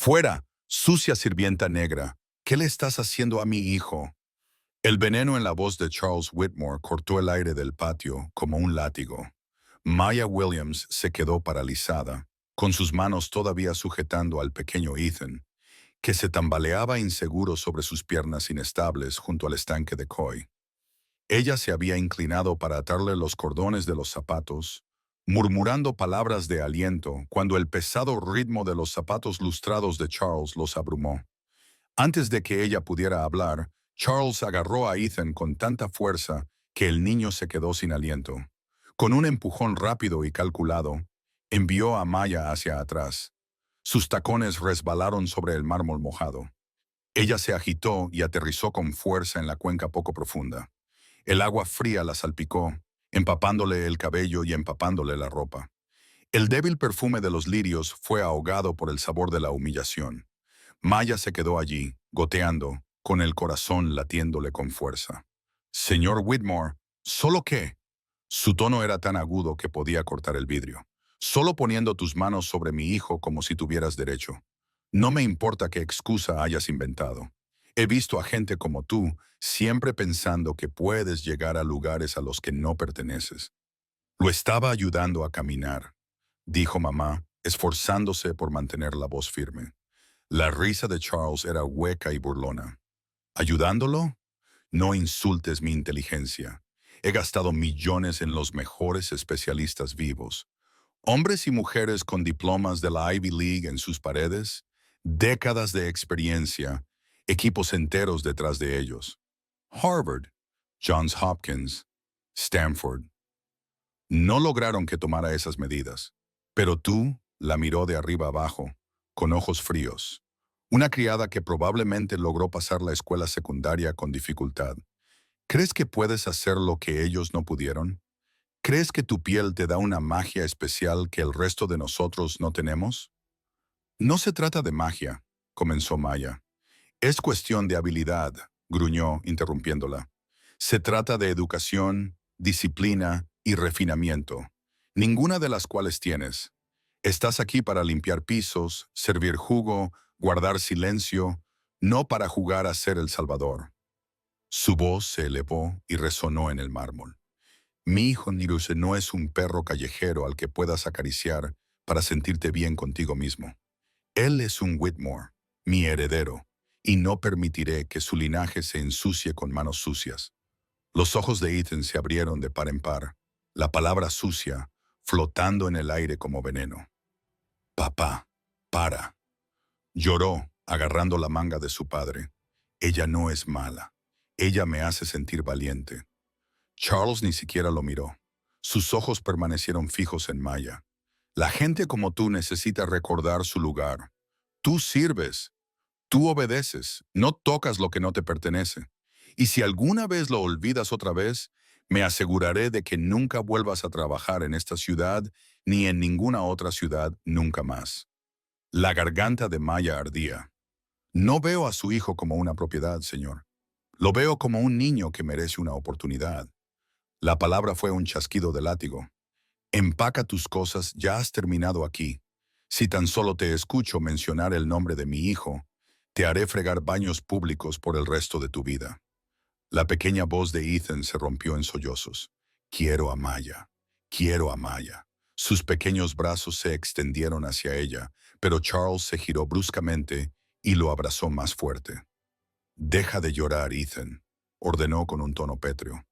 Fuera, sucia sirvienta negra. ¿Qué le estás haciendo a mi hijo? El veneno en la voz de Charles Whitmore cortó el aire del patio como un látigo. Maya Williams se quedó paralizada, con sus manos todavía sujetando al pequeño Ethan, que se tambaleaba inseguro sobre sus piernas inestables junto al estanque de Coy. Ella se había inclinado para atarle los cordones de los zapatos, murmurando palabras de aliento cuando el pesado ritmo de los zapatos lustrados de Charles los abrumó. Antes de que ella pudiera hablar, Charles agarró a Ethan con tanta fuerza que el niño se quedó sin aliento. Con un empujón rápido y calculado, envió a Maya hacia atrás. Sus tacones resbalaron sobre el mármol mojado. Ella se agitó y aterrizó con fuerza en la cuenca poco profunda. El agua fría la salpicó, empapándole el cabello y empapándole la ropa. El débil perfume de los lirios fue ahogado por el sabor de la humillación. Maya se quedó allí, goteando, con el corazón latiéndole con fuerza. Señor Whitmore, ¿solo qué? Su tono era tan agudo que podía cortar el vidrio. Solo poniendo tus manos sobre mi hijo como si tuvieras derecho. No me importa qué excusa hayas inventado. He visto a gente como tú siempre pensando que puedes llegar a lugares a los que no perteneces. Lo estaba ayudando a caminar, dijo mamá, esforzándose por mantener la voz firme. La risa de Charles era hueca y burlona. ¿Ayudándolo? No insultes mi inteligencia. He gastado millones en los mejores especialistas vivos. Hombres y mujeres con diplomas de la Ivy League en sus paredes, décadas de experiencia, equipos enteros detrás de ellos. Harvard, Johns Hopkins, Stanford. No lograron que tomara esas medidas. Pero tú la miró de arriba abajo, con ojos fríos. Una criada que probablemente logró pasar la escuela secundaria con dificultad. ¿Crees que puedes hacer lo que ellos no pudieron? ¿Crees que tu piel te da una magia especial que el resto de nosotros no tenemos? No se trata de magia, comenzó Maya. Es cuestión de habilidad, gruñó, interrumpiéndola. Se trata de educación, disciplina y refinamiento, ninguna de las cuales tienes. Estás aquí para limpiar pisos, servir jugo, guardar silencio, no para jugar a ser el Salvador. Su voz se elevó y resonó en el mármol. Mi hijo Niruse no es un perro callejero al que puedas acariciar para sentirte bien contigo mismo. Él es un Whitmore, mi heredero, y no permitiré que su linaje se ensucie con manos sucias. Los ojos de Ethan se abrieron de par en par, la palabra sucia flotando en el aire como veneno. Papá, para. Lloró, agarrando la manga de su padre. Ella no es mala. Ella me hace sentir valiente. Charles ni siquiera lo miró. Sus ojos permanecieron fijos en Maya. La gente como tú necesita recordar su lugar. Tú sirves, tú obedeces, no tocas lo que no te pertenece. Y si alguna vez lo olvidas otra vez, me aseguraré de que nunca vuelvas a trabajar en esta ciudad ni en ninguna otra ciudad nunca más. La garganta de Maya ardía. No veo a su hijo como una propiedad, señor. Lo veo como un niño que merece una oportunidad. La palabra fue un chasquido de látigo. Empaca tus cosas, ya has terminado aquí. Si tan solo te escucho mencionar el nombre de mi hijo, te haré fregar baños públicos por el resto de tu vida. La pequeña voz de Ethan se rompió en sollozos. Quiero a Maya. Quiero a Maya. Sus pequeños brazos se extendieron hacia ella, pero Charles se giró bruscamente y lo abrazó más fuerte. Deja de llorar, Ethan, ordenó con un tono pétreo.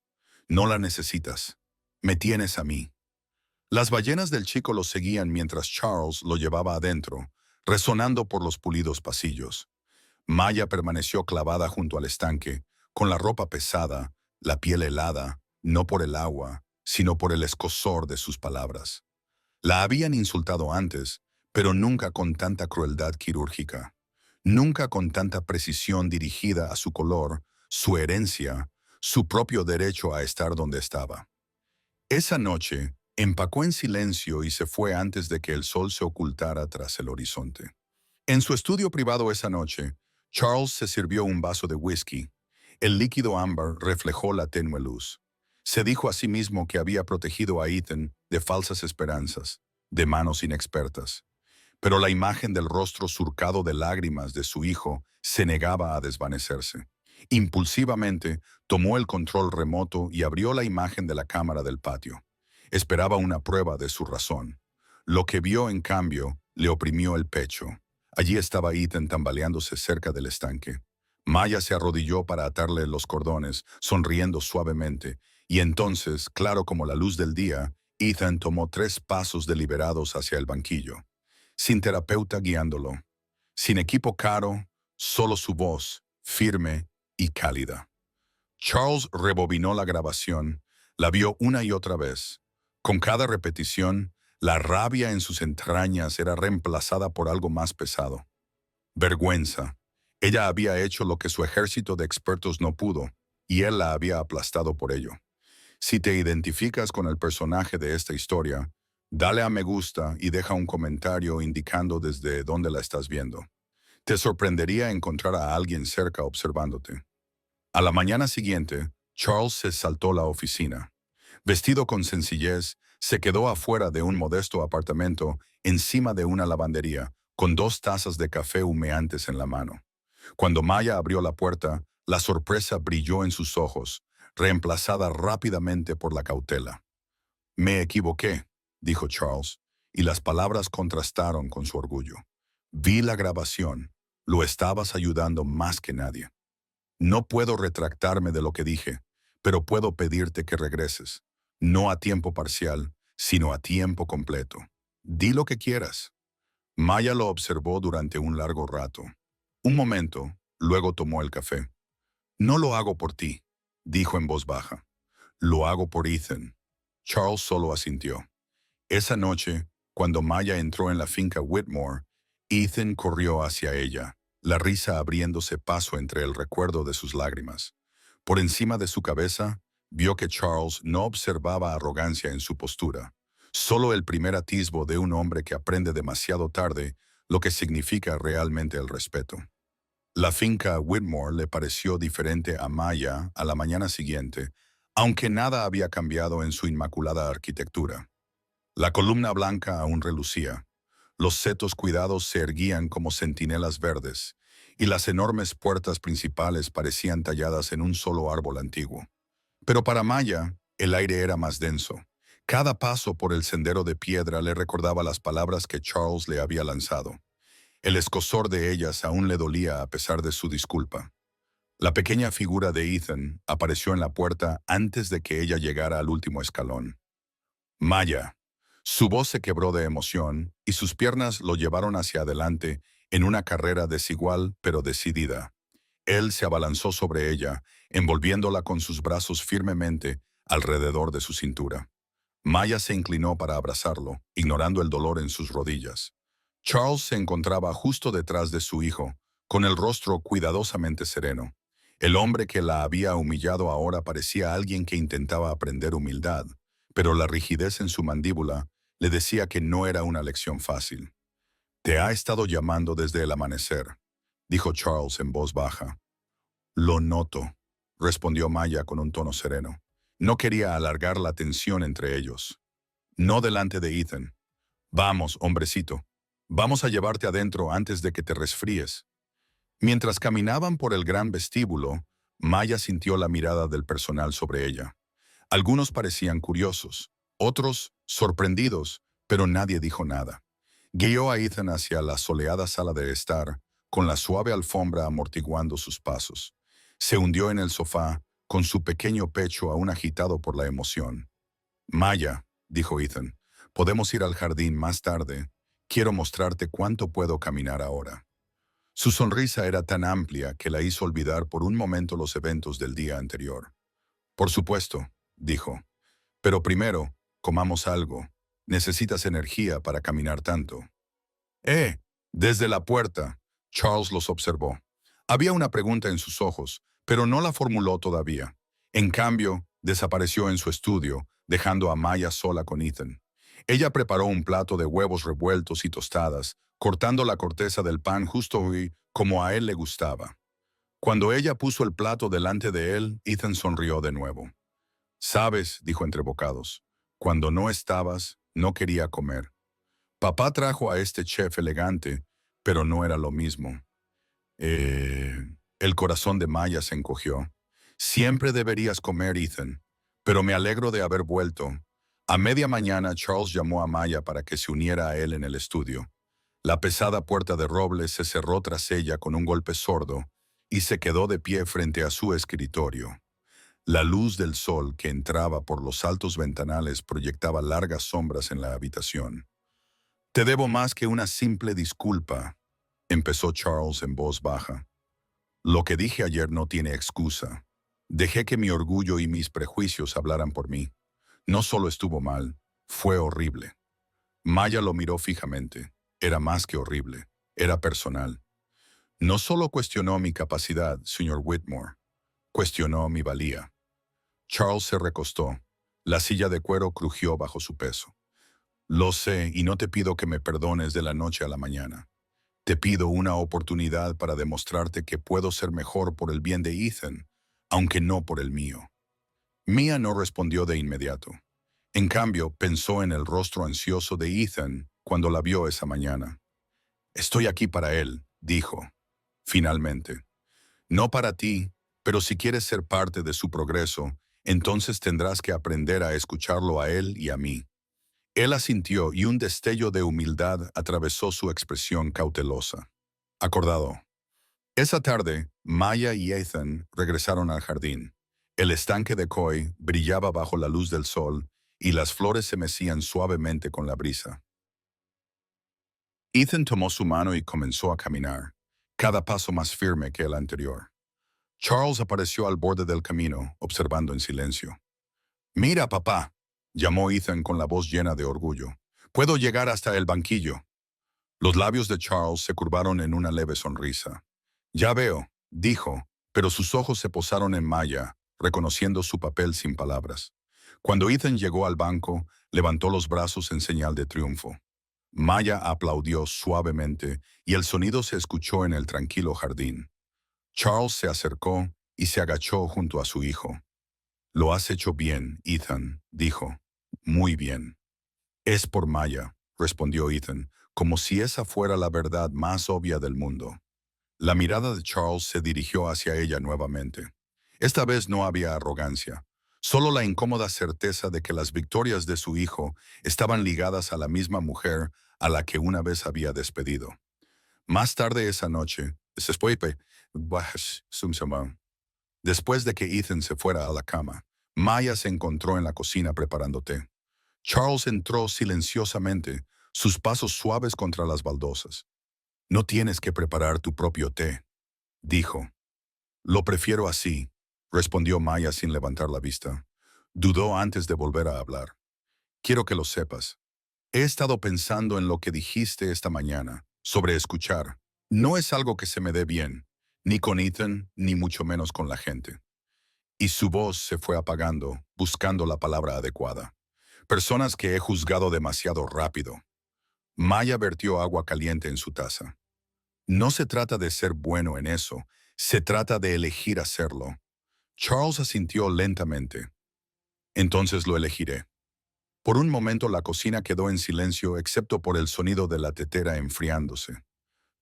No la necesitas. Me tienes a mí. Las ballenas del chico lo seguían mientras Charles lo llevaba adentro, resonando por los pulidos pasillos. Maya permaneció clavada junto al estanque, con la ropa pesada, la piel helada, no por el agua, sino por el escozor de sus palabras. La habían insultado antes, pero nunca con tanta crueldad quirúrgica, nunca con tanta precisión dirigida a su color, su herencia, su propio derecho a estar donde estaba. Esa noche, empacó en silencio y se fue antes de que el sol se ocultara tras el horizonte. En su estudio privado esa noche, Charles se sirvió un vaso de whisky. El líquido ámbar reflejó la tenue luz. Se dijo a sí mismo que había protegido a Ethan de falsas esperanzas, de manos inexpertas. pero la imagen del rostro surcado de lágrimas de su hijo se negaba a desvanecerse. Impulsivamente, tomó el control remoto y abrió la imagen de la cámara del patio. Esperaba una prueba de su razón. Lo que vio, en cambio, le oprimió el pecho. Allí estaba Ethan tambaleándose cerca del estanque. Maya se arrodilló para atarle los cordones, sonriendo suavemente, y entonces, claro como la luz del día, Ethan tomó 3 pasos deliberados hacia el banquillo, sin terapeuta guiándolo, sin equipo caro, solo su voz, firme y cálida. Charles rebobinó la grabación, la vio una y otra vez. Con cada repetición, la rabia en sus entrañas era reemplazada por algo más pesado. Vergüenza. Ella había hecho lo que su ejército de expertos no pudo, y él la había aplastado por ello. Si te identificas con el personaje de esta historia, dale a me gusta y deja un comentario indicando desde dónde la estás viendo. Te sorprendería encontrar a alguien cerca observándote. A la mañana siguiente, Charles se saltó la oficina. Vestido con sencillez, se quedó afuera de un modesto apartamento encima de una lavandería, con 2 tazas de café humeantes en la mano. Cuando Maya abrió la puerta, la sorpresa brilló en sus ojos, reemplazada rápidamente por la cautela. Me equivoqué, dijo Charles, y las palabras contrastaron con su orgullo. Vi la grabación. Lo estabas ayudando más que nadie. No puedo retractarme de lo que dije, pero puedo pedirte que regreses. No a tiempo parcial, sino a tiempo completo. Di lo que quieras. Maya lo observó durante un largo rato. Un momento, luego tomó el café. No lo hago por ti, dijo en voz baja. Lo hago por Ethan. Charles solo asintió. Esa noche, cuando Maya entró en la finca Whitmore, Ethan corrió hacia ella, la risa abriéndose paso entre el recuerdo de sus lágrimas. Por encima de su cabeza, vio que Charles no observaba arrogancia en su postura, solo el primer atisbo de un hombre que aprende demasiado tarde lo que significa realmente el respeto. La finca Whitmore le pareció diferente a Maya a la mañana siguiente, aunque nada había cambiado en su inmaculada arquitectura. La columna blanca aún relucía, los setos cuidados se erguían como centinelas verdes, y las enormes puertas principales parecían talladas en un solo árbol antiguo. Pero para Maya, el aire era más denso. Cada paso por el sendero de piedra le recordaba las palabras que Charles le había lanzado. El escozor de ellas aún le dolía a pesar de su disculpa. La pequeña figura de Ethan apareció en la puerta antes de que ella llegara al último escalón. Maya. Su voz se quebró de emoción y sus piernas lo llevaron hacia adelante en una carrera desigual pero decidida. Él se abalanzó sobre ella, envolviéndola con sus brazos firmemente alrededor de su cintura. Maya se inclinó para abrazarlo, ignorando el dolor en sus rodillas. Charles se encontraba justo detrás de su hijo, con el rostro cuidadosamente sereno. El hombre que la había humillado ahora parecía alguien que intentaba aprender humildad, pero la rigidez en su mandíbula le decía que no era una lección fácil. «Te ha estado llamando desde el amanecer», dijo Charles en voz baja. «Lo noto», respondió Maya con un tono sereno. No quería alargar la tensión entre ellos. No delante de Ethan. «Vamos, hombrecito. Vamos a llevarte adentro antes de que te resfríes». Mientras caminaban por el gran vestíbulo, Maya sintió la mirada del personal sobre ella. Algunos parecían curiosos, otros sorprendidos, pero nadie dijo nada. Guió a Ethan hacia la soleada sala de estar, con la suave alfombra amortiguando sus pasos. Se hundió en el sofá, con su pequeño pecho aún agitado por la emoción. «Maya», dijo Ethan, «podemos ir al jardín más tarde. Quiero mostrarte cuánto puedo caminar ahora». Su sonrisa era tan amplia que la hizo olvidar por un momento los eventos del día anterior. «Por supuesto», dijo, «pero primero, comamos algo. Necesitas energía para caminar tanto». Desde la puerta, Charles los observó. Había una pregunta en sus ojos, pero no la formuló todavía. En cambio, desapareció en su estudio, dejando a Maya sola con Ethan. Ella preparó un plato de huevos revueltos y tostadas, cortando la corteza del pan justo y como a él le gustaba. Cuando ella puso el plato delante de él, Ethan sonrió de nuevo. «Sabes», dijo entre bocados, «cuando no estabas, no quería comer». Papá trajo a este chef elegante, pero no era lo mismo. Eh, el corazón de Maya se encogió. Siempre deberías comer, Ethan, pero me alegro de haber vuelto. A media mañana, Charles llamó a Maya para que se uniera a él en el estudio. La pesada puerta de roble se cerró tras ella con un golpe sordo y se quedó de pie frente a su escritorio. La luz del sol que entraba por los altos ventanales proyectaba largas sombras en la habitación. «Te debo más que una simple disculpa», empezó Charles en voz baja. «Lo que dije ayer no tiene excusa. Dejé que mi orgullo y mis prejuicios hablaran por mí. No solo estuvo mal, fue horrible». Maya lo miró fijamente. Era más que horrible. Era personal. No solo cuestionó mi capacidad, señor Whitmore. Cuestionó mi valía. Charles se recostó. La silla de cuero crujió bajo su peso. «Lo sé, y no te pido que me perdones de la noche a la mañana. Te pido una oportunidad para demostrarte que puedo ser mejor por el bien de Ethan, aunque no por el mío». Mia no respondió de inmediato. En cambio, pensó en el rostro ansioso de Ethan cuando la vio esa mañana. «Estoy aquí para él», dijo, finalmente. «No para ti, pero si quieres ser parte de su progreso, entonces tendrás que aprender a escucharlo a él y a mí». Él asintió y un destello de humildad atravesó su expresión cautelosa. Acordado. Esa tarde, Maya y Ethan regresaron al jardín. El estanque de Coy brillaba bajo la luz del sol y las flores se mecían suavemente con la brisa. Ethan tomó su mano y comenzó a caminar, cada paso más firme que el anterior. Charles apareció al borde del camino, observando en silencio. «Mira, papá», llamó Ethan con la voz llena de orgullo. «Puedo llegar hasta el banquillo». Los labios de Charles se curvaron en una leve sonrisa. «Ya veo», dijo, pero sus ojos se posaron en Maya, reconociendo su papel sin palabras. Cuando Ethan llegó al banco, levantó los brazos en señal de triunfo. Maya aplaudió suavemente y el sonido se escuchó en el tranquilo jardín. Charles se acercó y se agachó junto a su hijo. «Lo has hecho bien, Ethan», dijo. «Muy bien». «Es por Maya», respondió Ethan, como si esa fuera la verdad más obvia del mundo. La mirada de Charles se dirigió hacia ella nuevamente. Esta vez no había arrogancia, solo la incómoda certeza de que las victorias de su hijo estaban ligadas a la misma mujer a la que una vez había despedido. Más tarde esa noche, después de que Ethan se fuera a la cama, Maya se encontró en la cocina preparando té. Charles entró silenciosamente, sus pasos suaves contra las baldosas. «No tienes que preparar tu propio té», dijo. «Lo prefiero así», respondió Maya sin levantar la vista. Dudó antes de volver a hablar. «Quiero que lo sepas. He estado pensando en lo que dijiste esta mañana, sobre escuchar. No es algo que se me dé bien, ni con Ethan, ni mucho menos con la gente». Y su voz se fue apagando, buscando la palabra adecuada. «Personas que he juzgado demasiado rápido». Maya vertió agua caliente en su taza. «No se trata de ser bueno en eso, se trata de elegir hacerlo». Charles asintió lentamente. «Entonces lo elegiré». Por un momento la cocina quedó en silencio excepto por el sonido de la tetera enfriándose.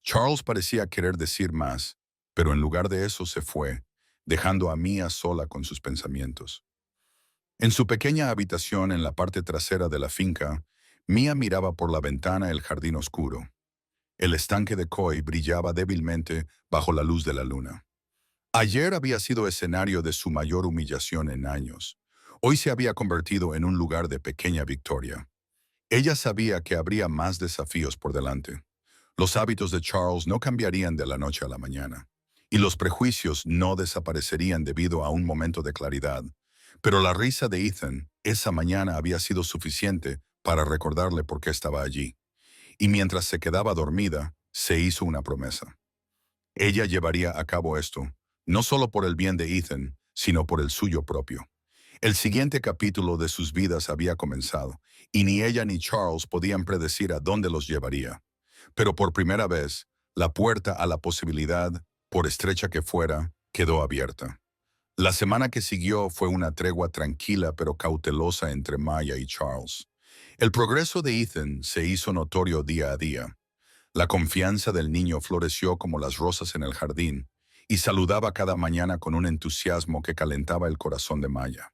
Charles parecía querer decir más, pero en lugar de eso se fue, dejando a Mia sola con sus pensamientos. En su pequeña habitación en la parte trasera de la finca, Mia miraba por la ventana el jardín oscuro. El estanque de Coy brillaba débilmente bajo la luz de la luna. Ayer había sido escenario de su mayor humillación en años. Hoy se había convertido en un lugar de pequeña victoria. Ella sabía que habría más desafíos por delante. Los hábitos de Charles no cambiarían de la noche a la mañana, y los prejuicios no desaparecerían debido a un momento de claridad. Pero la risa de Ethan esa mañana había sido suficiente para recordarle por qué estaba allí. Y mientras se quedaba dormida, se hizo una promesa. Ella llevaría a cabo esto, no solo por el bien de Ethan, sino por el suyo propio. El siguiente capítulo de sus vidas había comenzado, y ni ella ni Charles podían predecir a dónde los llevaría. Pero por primera vez, la puerta a la posibilidad, por estrecha que fuera, quedó abierta. La semana que siguió fue una tregua tranquila pero cautelosa entre Maya y Charles. El progreso de Ethan se hizo notorio día a día. La confianza del niño floreció como las rosas en el jardín, y saludaba cada mañana con un entusiasmo que calentaba el corazón de Maya.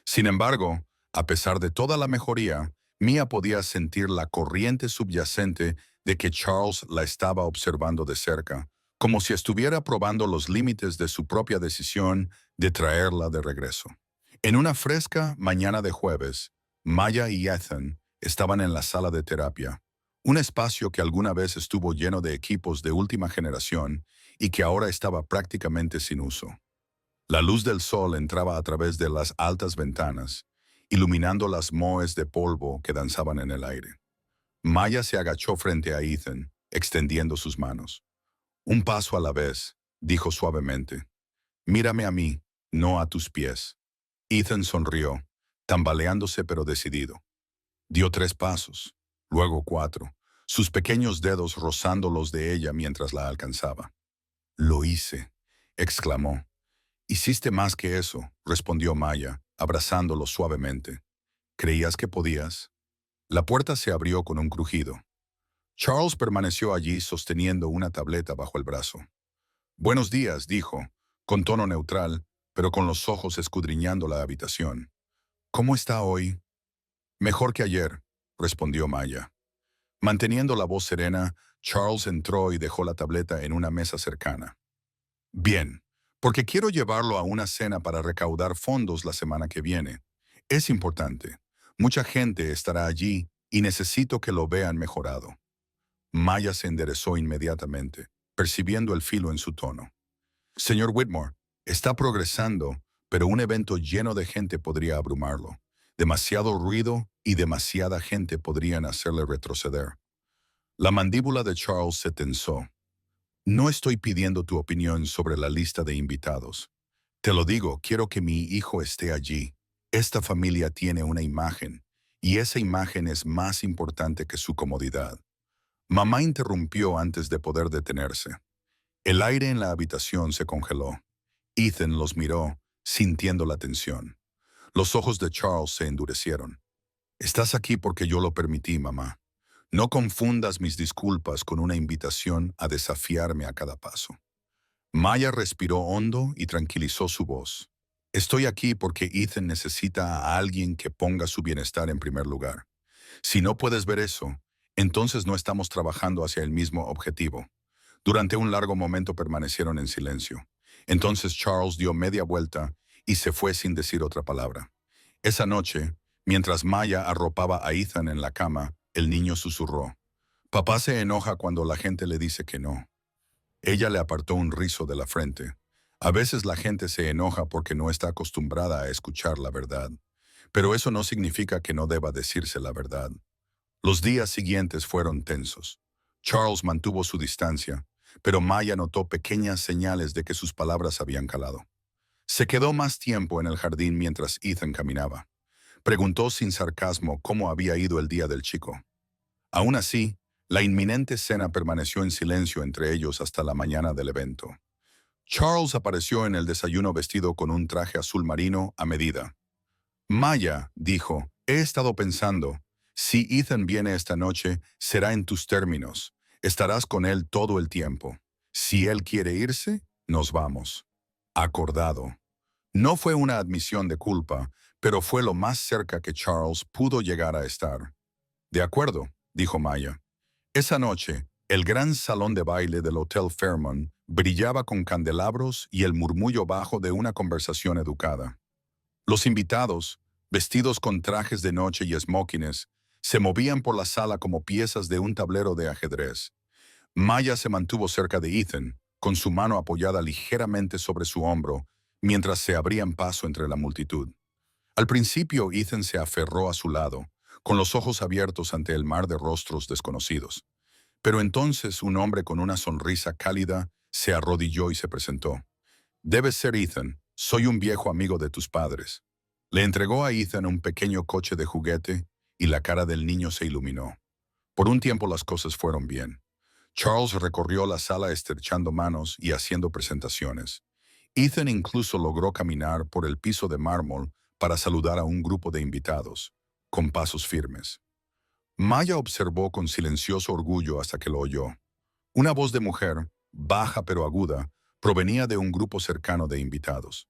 Sin embargo, a pesar de toda la mejoría, Mia podía sentir la corriente subyacente de que Charles la estaba observando de cerca, como si estuviera probando los límites de su propia decisión de traerla de regreso. En una fresca mañana de jueves, Maya y Ethan estaban en la sala de terapia, un espacio que alguna vez estuvo lleno de equipos de última generación y que ahora estaba prácticamente sin uso. La luz del sol entraba a través de las altas ventanas, iluminando las moes de polvo que danzaban en el aire. Maya se agachó frente a Ethan, extendiendo sus manos. Un paso a la vez, dijo suavemente. Mírame a mí, no a tus pies. Ethan sonrió, tambaleándose pero decidido. Dio 3 pasos, luego 4, sus pequeños dedos rozando los de ella mientras la alcanzaba. Lo hice, exclamó. Hiciste más que eso, respondió Maya, abrazándolo suavemente. ¿Creías que podías? La puerta se abrió con un crujido. Charles permaneció allí sosteniendo una tableta bajo el brazo. Buenos días, dijo, con tono neutral, pero con los ojos escudriñando la habitación. ¿Cómo está hoy? Mejor que ayer, respondió Maya. Manteniendo la voz serena, Charles entró y dejó la tableta en una mesa cercana. Bien, porque quiero llevarlo a una cena para recaudar fondos la semana que viene. Es importante. Mucha gente estará allí y necesito que lo vean mejorado. Maya se enderezó inmediatamente, percibiendo el filo en su tono. Señor Whitmore, está progresando, pero un evento lleno de gente podría abrumarlo. Demasiado ruido y demasiada gente podrían hacerle retroceder. La mandíbula de Charles se tensó. No estoy pidiendo tu opinión sobre la lista de invitados. Te lo digo, quiero que mi hijo esté allí. Esta familia tiene una imagen, y esa imagen es más importante que su comodidad. Mamá interrumpió antes de poder detenerse. El aire en la habitación se congeló. Ethan los miró, sintiendo la tensión. Los ojos de Charles se endurecieron. Estás aquí porque yo lo permití, mamá. No confundas mis disculpas con una invitación a desafiarme a cada paso. Maya respiró hondo y tranquilizó su voz. Estoy aquí porque Ethan necesita a alguien que ponga su bienestar en primer lugar. Si no puedes ver eso, entonces no estamos trabajando hacia el mismo objetivo. Durante un largo momento permanecieron en silencio. Entonces Charles dio media vuelta y se fue sin decir otra palabra. Esa noche, mientras Maya arropaba a Ethan en la cama, el niño susurró. Papá se enoja cuando la gente le dice que no. Ella le apartó un rizo de la frente. A veces la gente se enoja porque no está acostumbrada a escuchar la verdad. Pero eso no significa que no deba decirse la verdad. Los días siguientes fueron tensos. Charles mantuvo su distancia, pero Maya notó pequeñas señales de que sus palabras habían calado. Se quedó más tiempo en el jardín mientras Ethan caminaba. Preguntó sin sarcasmo cómo había ido el día del chico. Aún así, la inminente cena permaneció en silencio entre ellos hasta la mañana del evento. Charles apareció en el desayuno vestido con un traje azul marino a medida. Maya, dijo, he estado pensando, si Ethan viene esta noche, será en tus términos. Estarás con él todo el tiempo. Si él quiere irse, nos vamos. Acordado. No fue una admisión de culpa, pero fue lo más cerca que Charles pudo llegar a estar. De acuerdo, dijo Maya. Esa noche, el gran salón de baile del Hotel Fairmont brillaba con candelabros y el murmullo bajo de una conversación educada. Los invitados, vestidos con trajes de noche y smokines, se movían por la sala como piezas de un tablero de ajedrez. Maya se mantuvo cerca de Ethan, con su mano apoyada ligeramente sobre su hombro, mientras se abrían paso entre la multitud. Al principio, Ethan se aferró a su lado, con los ojos abiertos ante el mar de rostros desconocidos. Pero entonces un hombre con una sonrisa cálida se arrodilló y se presentó. Debes ser Ethan, soy un viejo amigo de tus padres. Le entregó a Ethan un pequeño coche de juguete y la cara del niño se iluminó. Por un tiempo las cosas fueron bien. Charles recorrió la sala estrechando manos y haciendo presentaciones. Ethan incluso logró caminar por el piso de mármol para saludar a un grupo de invitados, con pasos firmes. Maya observó con silencioso orgullo hasta que lo oyó. Una voz de mujer, baja pero aguda, provenía de un grupo cercano de invitados.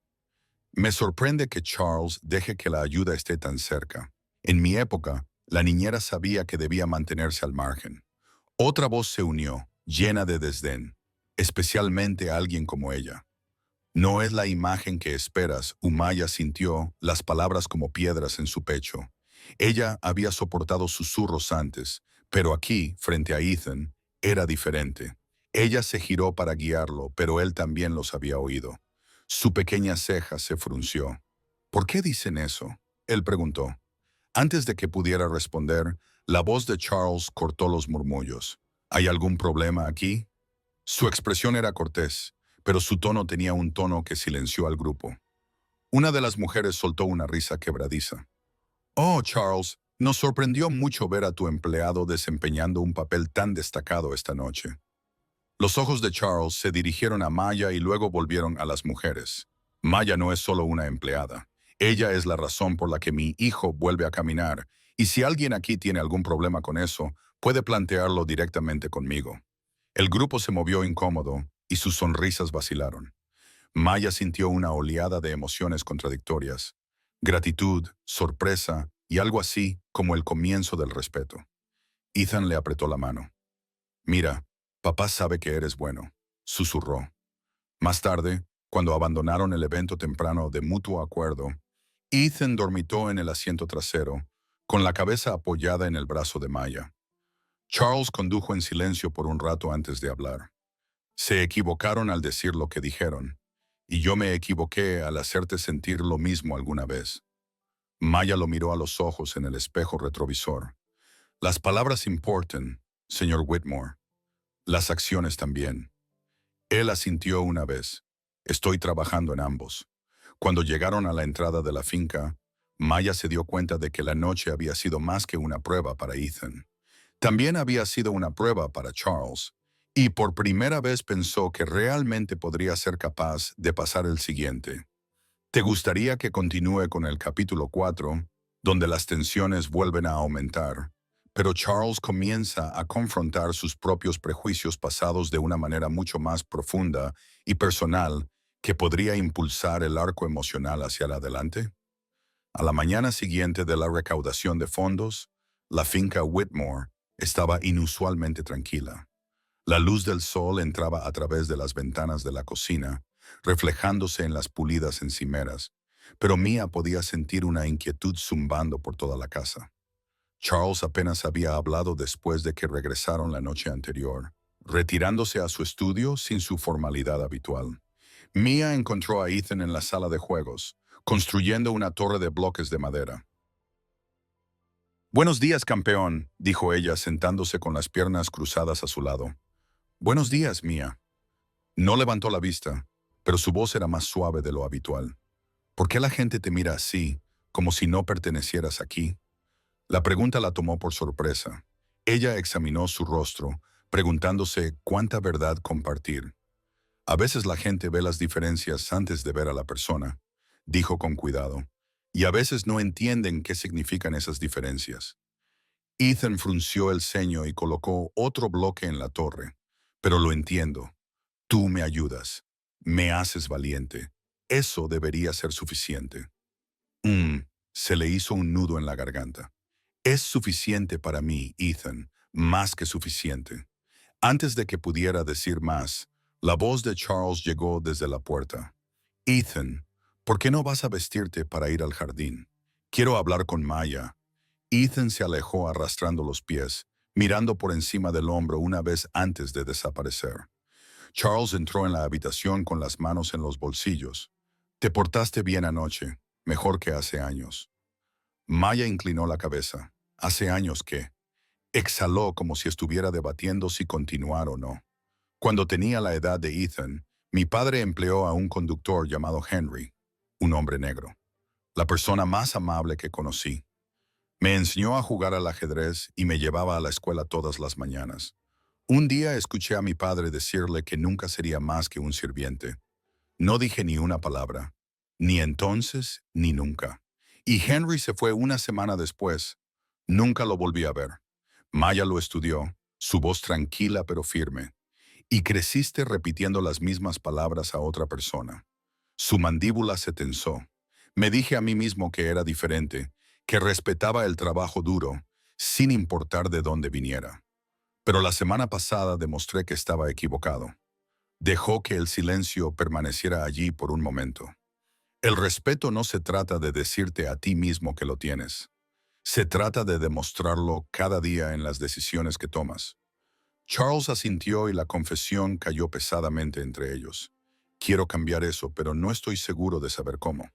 Me sorprende que Charles deje que la ayuda esté tan cerca. En mi época, la niñera sabía que debía mantenerse al margen. Otra voz se unió, llena de desdén, especialmente a alguien como ella. No es la imagen que esperas, Umaya sintió las palabras como piedras en su pecho. Ella había soportado susurros antes, pero aquí, frente a Ethan, era diferente. Ella se giró para guiarlo, pero él también los había oído. Su pequeña ceja se frunció. ¿Por qué dicen eso? Él preguntó. Antes de que pudiera responder, la voz de Charles cortó los murmullos. ¿Hay algún problema aquí? Su expresión era cortés, pero su tono tenía un tono que silenció al grupo. Una de las mujeres soltó una risa quebradiza. Oh, Charles, nos sorprendió mucho ver a tu empleado desempeñando un papel tan destacado esta noche. Los ojos de Charles se dirigieron a Maya y luego volvieron a las mujeres. Maya no es solo una empleada. Ella es la razón por la que mi hijo vuelve a caminar, y si alguien aquí tiene algún problema con eso, puede plantearlo directamente conmigo. El grupo se movió incómodo y sus sonrisas vacilaron. Maya sintió una oleada de emociones contradictorias, gratitud, sorpresa y algo así como el comienzo del respeto. Ethan le apretó la mano. Mira, papá sabe que eres bueno, susurró. Más tarde, cuando abandonaron el evento temprano de mutuo acuerdo, Ethan dormitó en el asiento trasero, con la cabeza apoyada en el brazo de Maya. Charles condujo en silencio por un rato antes de hablar. Se equivocaron al decir lo que dijeron, y yo me equivoqué al hacerte sentir lo mismo alguna vez. Maya lo miró a los ojos en el espejo retrovisor. Las palabras importan, señor Whitmore. Las acciones también. Él asintió una vez. Estoy trabajando en ambos. Cuando llegaron a la entrada de la finca, Maya se dio cuenta de que la noche había sido más que una prueba para Ethan. También había sido una prueba para Charles, y por primera vez pensó que realmente podría ser capaz de pasar el siguiente. ¿Te gustaría que continúe con el capítulo 4, donde las tensiones vuelven a aumentar, pero Charles comienza a confrontar sus propios prejuicios pasados de una manera mucho más profunda y personal que podría impulsar el arco emocional hacia el adelante? A la mañana siguiente de la recaudación de fondos, la finca Whitmore estaba inusualmente tranquila. La luz del sol entraba a través de las ventanas de la cocina, reflejándose en las pulidas encimeras, pero Mia podía sentir una inquietud zumbando por toda la casa. Charles apenas había hablado después de que regresaron la noche anterior, retirándose a su estudio sin su formalidad habitual. Mia encontró a Ethan en la sala de juegos, construyendo una torre de bloques de madera. «Buenos días, campeón», dijo ella sentándose con las piernas cruzadas a su lado. «Buenos días, Mia». No levantó la vista, pero su voz era más suave de lo habitual. «¿Por qué la gente te mira así, como si no pertenecieras aquí?» La pregunta la tomó por sorpresa. Ella examinó su rostro, preguntándose cuánta verdad compartir. «A veces la gente ve las diferencias antes de ver a la persona», dijo con cuidado, «y a veces no entienden qué significan esas diferencias». Ethan frunció el ceño y colocó otro bloque en la torre. «Pero lo entiendo. Tú me ayudas. Me haces valiente. Eso debería ser suficiente». Se le hizo un nudo en la garganta. «Es suficiente para mí, Ethan, más que suficiente». Antes de que pudiera decir más, la voz de Charles llegó desde la puerta. «Ethan, ¿por qué no vas a vestirte para ir al jardín? Quiero hablar con Maya». Ethan se alejó arrastrando los pies, mirando por encima del hombro una vez antes de desaparecer. Charles entró en la habitación con las manos en los bolsillos. «Te portaste bien anoche, mejor que hace años». Maya inclinó la cabeza. «¿Hace años qué?». Exhaló como si estuviera debatiendo si continuar o no. «Cuando tenía la edad de Ethan, mi padre empleó a un conductor llamado Henry, un hombre negro, la persona más amable que conocí. Me enseñó a jugar al ajedrez y me llevaba a la escuela todas las mañanas. Un día escuché a mi padre decirle que nunca sería más que un sirviente. No dije ni una palabra, ni entonces ni nunca. Y Henry se fue una semana después. Nunca lo volví a ver. Maya lo estudió, su voz tranquila pero firme. Y creciste repitiendo las mismas palabras a otra persona. Su mandíbula se tensó. Me dije a mí mismo que era diferente, que respetaba el trabajo duro, sin importar de dónde viniera. Pero la semana pasada demostré que estaba equivocado. Dejó que el silencio permaneciera allí por un momento. El respeto no se trata de decirte a ti mismo que lo tienes. Se trata de demostrarlo cada día en las decisiones que tomas. Charles asintió y la confesión cayó pesadamente entre ellos. Quiero cambiar eso, pero no estoy seguro de saber cómo.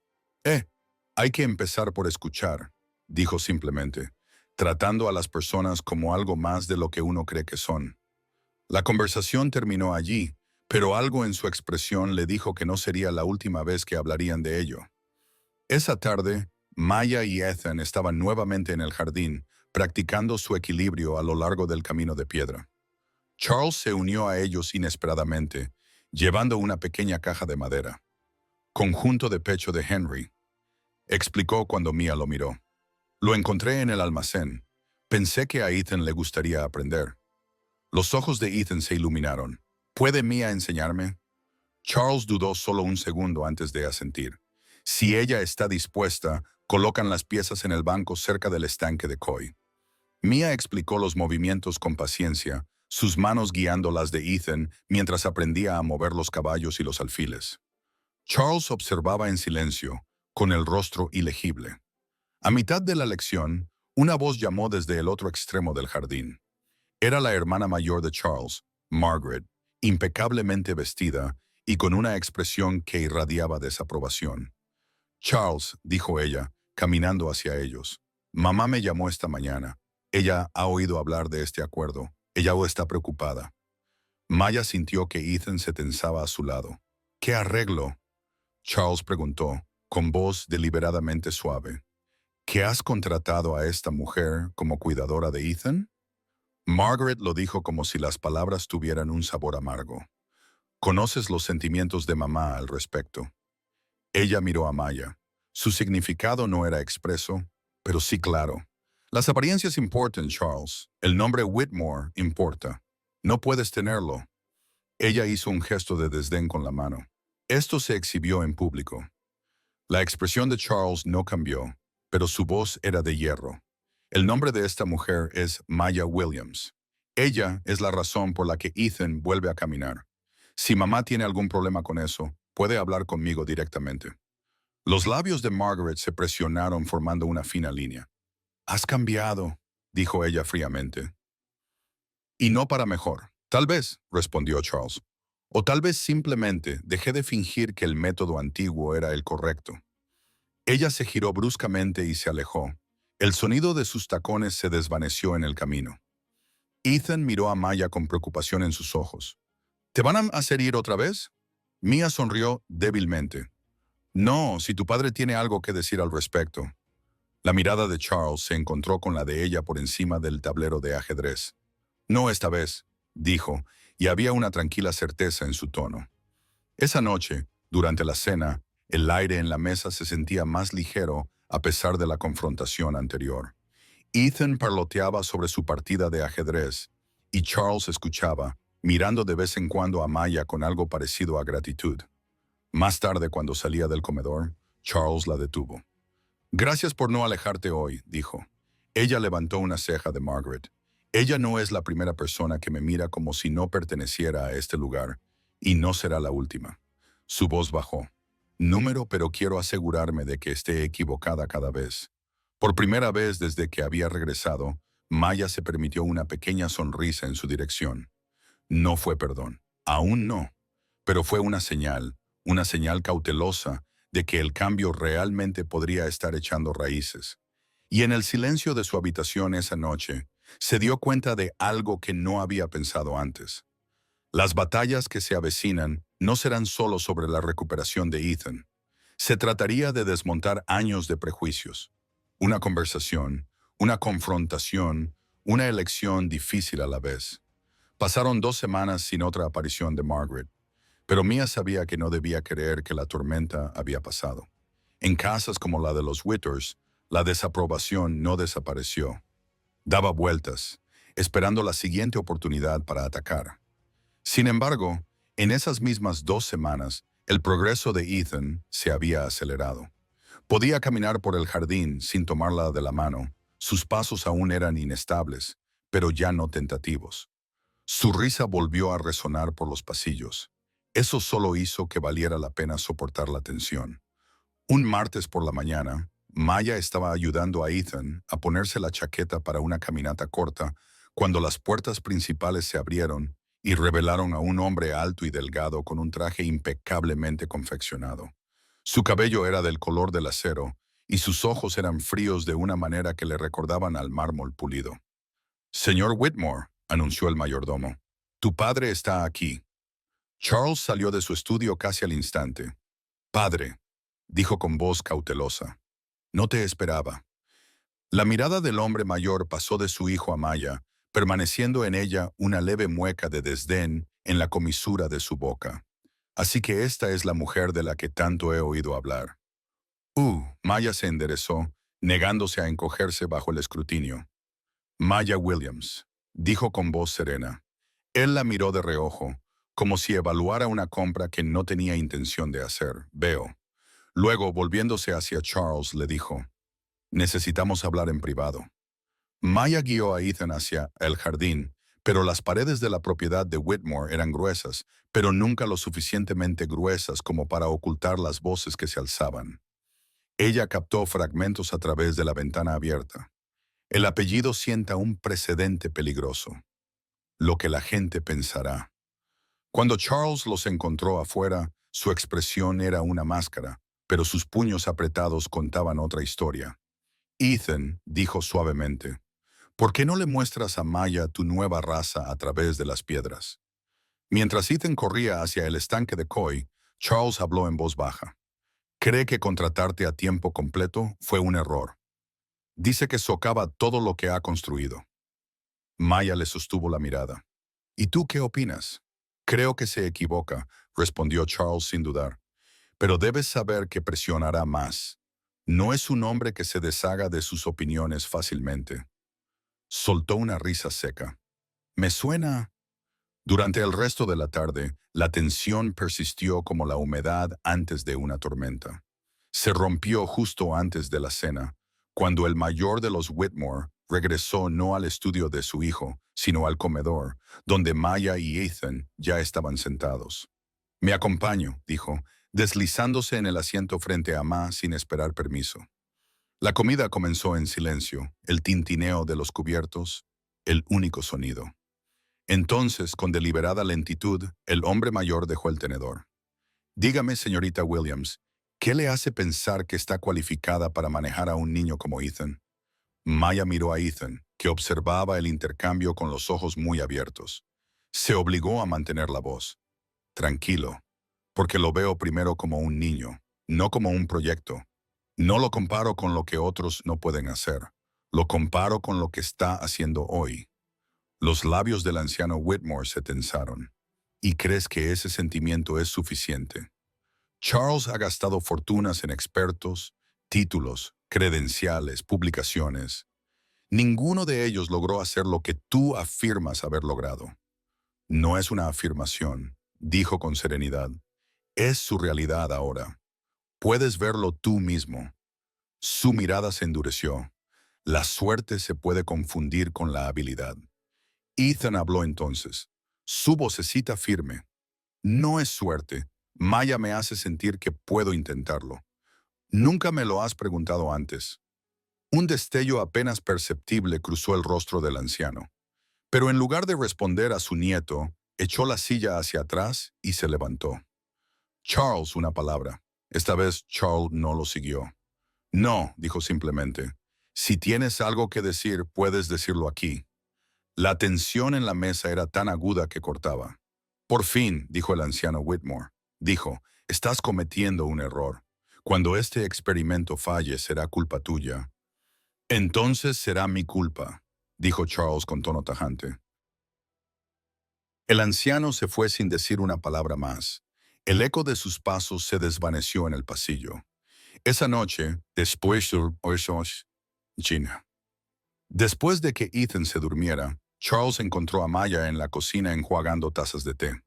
Hay que empezar por escuchar, dijo simplemente, tratando a las personas como algo más de lo que uno cree que son. La conversación terminó allí, pero algo en su expresión le dijo que no sería la última vez que hablarían de ello. Esa tarde, Maya y Ethan estaban nuevamente en el jardín, practicando su equilibrio a lo largo del camino de piedra. Charles se unió a ellos inesperadamente, llevando una pequeña caja de madera. Conjunto de pecho de Henry, explicó cuando Mia lo miró. Lo encontré en el almacén. Pensé que a Ethan le gustaría aprender. Los ojos de Ethan se iluminaron. ¿Puede Mia enseñarme? Charles dudó solo un segundo antes de asentir. Si ella está dispuesta, colocan las piezas en el banco cerca del estanque de Coy. Mia explicó los movimientos con paciencia, sus manos guiando las de Ethan mientras aprendía a mover los caballos y los alfiles. Charles observaba en silencio, con el rostro ilegible. A mitad de la lección, una voz llamó desde el otro extremo del jardín. Era la hermana mayor de Charles, Margaret, impecablemente vestida y con una expresión que irradiaba desaprobación. Charles, dijo ella, caminando hacia ellos. Mamá me llamó esta mañana. Ella ha oído hablar de este acuerdo. Ella está preocupada. Maya sintió que Ethan se tensaba a su lado. ¿Qué arreglo? Charles preguntó, con voz deliberadamente suave. ¿Que has contratado a esta mujer como cuidadora de Ethan? Margaret lo dijo como si las palabras tuvieran un sabor amargo. ¿Conoces los sentimientos de mamá al respecto? Ella miró a Maya. Su significado no era expreso, pero sí claro. Las apariencias importan, Charles. El nombre Whitmore importa. No puedes tenerlo. Ella hizo un gesto de desdén con la mano. Esto se exhibió en público. La expresión de Charles no cambió, pero su voz era de hierro. El nombre de esta mujer es Maya Williams. Ella es la razón por la que Ethan vuelve a caminar. Si mamá tiene algún problema con eso, puede hablar conmigo directamente. Los labios de Margaret se presionaron formando una fina línea. Has cambiado, dijo ella fríamente. Y no para mejor. Tal vez, respondió Charles. O tal vez simplemente dejé de fingir que el método antiguo era el correcto. Ella se giró bruscamente y se alejó. El sonido de sus tacones se desvaneció en el camino. Ethan miró a Maya con preocupación en sus ojos. ¿Te van a hacer ir otra vez? Mia sonrió débilmente. No, si tu padre tiene algo que decir al respecto. La mirada de Charles se encontró con la de ella por encima del tablero de ajedrez. No esta vez, dijo, y había una tranquila certeza en su tono. Esa noche, durante la cena, el aire en la mesa se sentía más ligero a pesar de la confrontación anterior. Ethan parloteaba sobre su partida de ajedrez, y Charles escuchaba, mirando de vez en cuando a Maya con algo parecido a gratitud. Más tarde, cuando salía del comedor, Charles la detuvo. Gracias por no alejarte hoy, dijo. Ella levantó una ceja de Margaret. Ella no es la primera persona que me mira como si no perteneciera a este lugar, y no será la última. Su voz bajó. Número, pero quiero asegurarme de que esté equivocada cada vez. Por primera vez desde que había regresado, Maya se permitió una pequeña sonrisa en su dirección. No fue perdón, aún no, pero fue una señal cautelosa de que el cambio realmente podría estar echando raíces. Y en el silencio de su habitación esa noche, se dio cuenta de algo que no había pensado antes. Las batallas que se avecinan no serán solo sobre la recuperación de Ethan. Se trataría de desmontar años de prejuicios. Una conversación, una confrontación, una elección difícil a la vez. Pasaron 2 semanas sin otra aparición de Margaret, pero Mia sabía que no debía creer que la tormenta había pasado. En casas como la de los Whitters, la desaprobación no desapareció. Daba vueltas. esperando la siguiente oportunidad para atacar. Sin embargo, en esas mismas 2 semanas, el progreso de Ethan se había acelerado. Podía caminar por el jardín sin tomarla de la mano. Sus pasos aún eran inestables, pero ya no tentativos. Su risa volvió a resonar por los pasillos. Eso solo hizo que valiera la pena soportar la tensión. Un martes por la mañana, Maya estaba ayudando a Ethan a ponerse la chaqueta para una caminata corta cuando las puertas principales se abrieron y revelaron a un hombre alto y delgado con un traje impecablemente confeccionado. Su cabello era del color del acero y sus ojos eran fríos de una manera que le recordaban al mármol pulido. «Señor Whitmore», anunció el mayordomo, «tu padre está aquí». Charles salió de su estudio casi al instante. «Padre», dijo con voz cautelosa, «no te esperaba». La mirada del hombre mayor pasó de su hijo a Maya, permaneciendo en ella una leve mueca de desdén en la comisura de su boca. «Así que esta es la mujer de la que tanto he oído hablar». Maya se enderezó, negándose a encogerse bajo el escrutinio. «Maya Williams», dijo con voz serena. Él la miró de reojo, como si evaluara una compra que no tenía intención de hacer. «Veo». Luego, volviéndose hacia Charles, le dijo, «Necesitamos hablar en privado». Maya guió a Ethan hacia el jardín, pero las paredes de la propiedad de Whitmore eran gruesas, pero nunca lo suficientemente gruesas como para ocultar las voces que se alzaban. Ella captó fragmentos a través de la ventana abierta. El apellido sienta un precedente peligroso. Lo que la gente pensará. Cuando Charles los encontró afuera, su expresión era una máscara, pero sus puños apretados contaban otra historia. «Ethan», dijo suavemente, «¿por qué no le muestras a Maya tu nueva raza a través de las piedras?» Mientras Ethan corría hacia el estanque de Coy, Charles habló en voz baja. «Cree que contratarte a tiempo completo fue un error. Dice que socava todo lo que ha construido». Maya le sostuvo la mirada. «¿Y tú qué opinas?» «Creo que se equivoca», respondió Charles sin dudar. «Pero debes saber que presionará más. No es un hombre que se deshaga de sus opiniones fácilmente». Soltó una risa seca. «Me suena...» Durante el resto de la tarde, la tensión persistió como la humedad antes de una tormenta. Se rompió justo antes de la cena, cuando el mayor de los Whitmore regresó no al estudio de su hijo, sino al comedor, donde Maya y Ethan ya estaban sentados. «Me acompaño», dijo, deslizándose en el asiento frente a Ma sin esperar permiso. La comida comenzó en silencio, el tintineo de los cubiertos, el único sonido. Entonces, con deliberada lentitud, el hombre mayor dejó el tenedor. «Dígame, señorita Williams, ¿qué le hace pensar que está cualificada para manejar a un niño como Ethan?» Maya miró a Ethan, que observaba el intercambio con los ojos muy abiertos. Se obligó a mantener la voz. «Tranquilo, porque lo veo primero como un niño, no como un proyecto. No lo comparo con lo que otros no pueden hacer. Lo comparo con lo que está haciendo hoy». Los labios del anciano Whitmore se tensaron. «¿Y crees que ese sentimiento es suficiente?» Charles ha gastado fortunas en expertos, títulos, credenciales, publicaciones. Ninguno de ellos logró hacer lo que tú afirmas haber logrado. «No es una afirmación», dijo con serenidad. «Es su realidad ahora. Puedes verlo tú mismo». Su mirada se endureció. La suerte se puede confundir con la habilidad. Ethan habló entonces. Su vocecita firme. «No es suerte. Maya me hace sentir que puedo intentarlo. Nunca me lo has preguntado antes». Un destello apenas perceptible cruzó el rostro del anciano. Pero en lugar de responder a su nieto, echó la silla hacia atrás y se levantó. «Charles», una palabra. Esta vez Charles no lo siguió. «No», dijo simplemente. «Si tienes algo que decir, puedes decirlo aquí». La tensión en la mesa era tan aguda que cortaba. «Por fin», dijo el anciano Whitmore. Dijo, «estás cometiendo un error. Cuando este experimento falle, será culpa tuya». «Entonces será mi culpa», dijo Charles con tono tajante. El anciano se fue sin decir una palabra más. El eco de sus pasos se desvaneció en el pasillo. Esa noche, después de que Ethan se durmiera, Charles encontró a Maya en la cocina enjuagando tazas de té.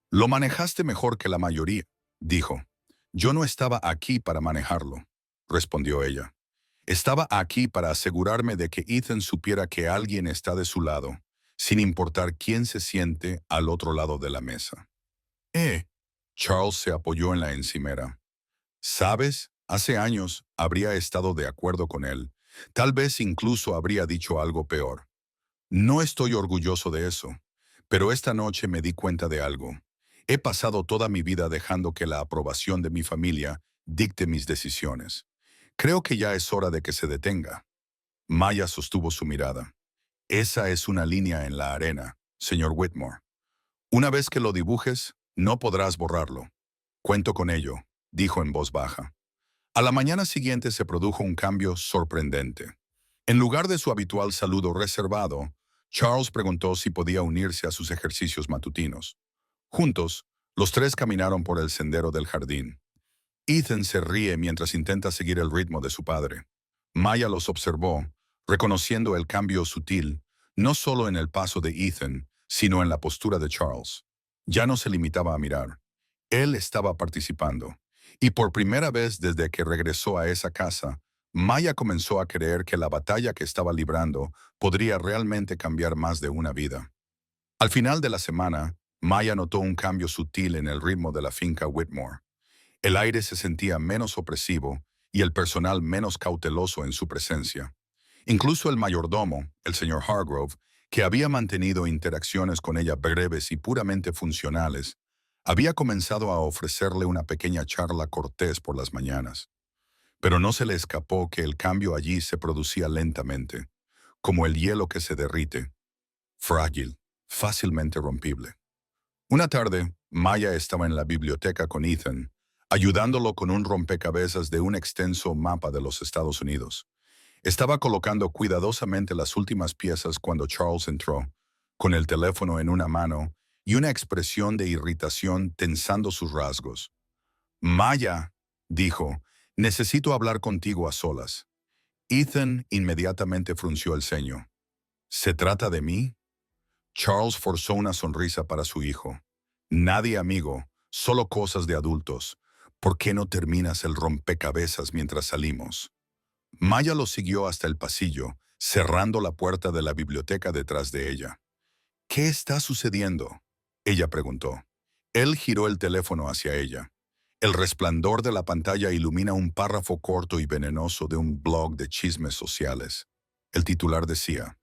Lo manejaste mejor que la mayoría, dijo. Yo no estaba aquí para manejarlo, respondió ella. Estaba aquí para asegurarme de que Ethan supiera que alguien está de su lado, sin importar quién se siente al otro lado de la mesa. Charles se apoyó en la encimera. ¿Sabes? Hace años habría estado de acuerdo con él. Tal vez incluso habría dicho algo peor. No estoy orgulloso de eso, pero esta noche me di cuenta de algo. He pasado toda mi vida dejando que la aprobación de mi familia dicte mis decisiones. Creo que ya es hora de que se detenga. Maya sostuvo su mirada. Esa es una línea en la arena, señor Whitmore. Una vez que lo dibujes, no podrás borrarlo. Cuento con ello, dijo en voz baja. A la mañana siguiente se produjo un cambio sorprendente. En lugar de su habitual saludo reservado, Charles preguntó si podía unirse a sus ejercicios matutinos. Juntos, los tres caminaron por el sendero del jardín. Ethan se ríe mientras intenta seguir el ritmo de su padre. Maya los observó, reconociendo el cambio sutil, no solo en el paso de Ethan, sino en la postura de Charles. Ya no se limitaba a mirar. Él estaba participando. Y por primera vez desde que regresó a esa casa, Maya comenzó a creer que la batalla que estaba librando podría realmente cambiar más de una vida. Al final de la semana, Maya notó un cambio sutil en el ritmo de la finca Whitmore. El aire se sentía menos opresivo y el personal menos cauteloso en su presencia. Incluso el mayordomo, el señor Hargrove, que había mantenido interacciones con ella breves y puramente funcionales, había comenzado a ofrecerle una pequeña charla cortés por las mañanas. Pero no se le escapó que el cambio allí se producía lentamente, como el hielo que se derrite, frágil, fácilmente rompible. Una tarde, Maya estaba en la biblioteca con Ethan, ayudándolo con un rompecabezas de un extenso mapa de los Estados Unidos. Estaba colocando cuidadosamente las últimas piezas cuando Charles entró, con el teléfono en una mano y una expresión de irritación tensando sus rasgos. Maya, dijo, necesito hablar contigo a solas. Ethan inmediatamente frunció el ceño. ¿Se trata de mí? Charles forzó una sonrisa para su hijo. Nadie, amigo, solo cosas de adultos. ¿Por qué no terminas el rompecabezas mientras salimos? Maya lo siguió hasta el pasillo, cerrando la puerta de la biblioteca detrás de ella. ¿Qué está sucediendo? Ella preguntó. Él giró el teléfono hacia ella. El resplandor de la pantalla ilumina un párrafo corto y venenoso de un blog de chismes sociales. El titular decía,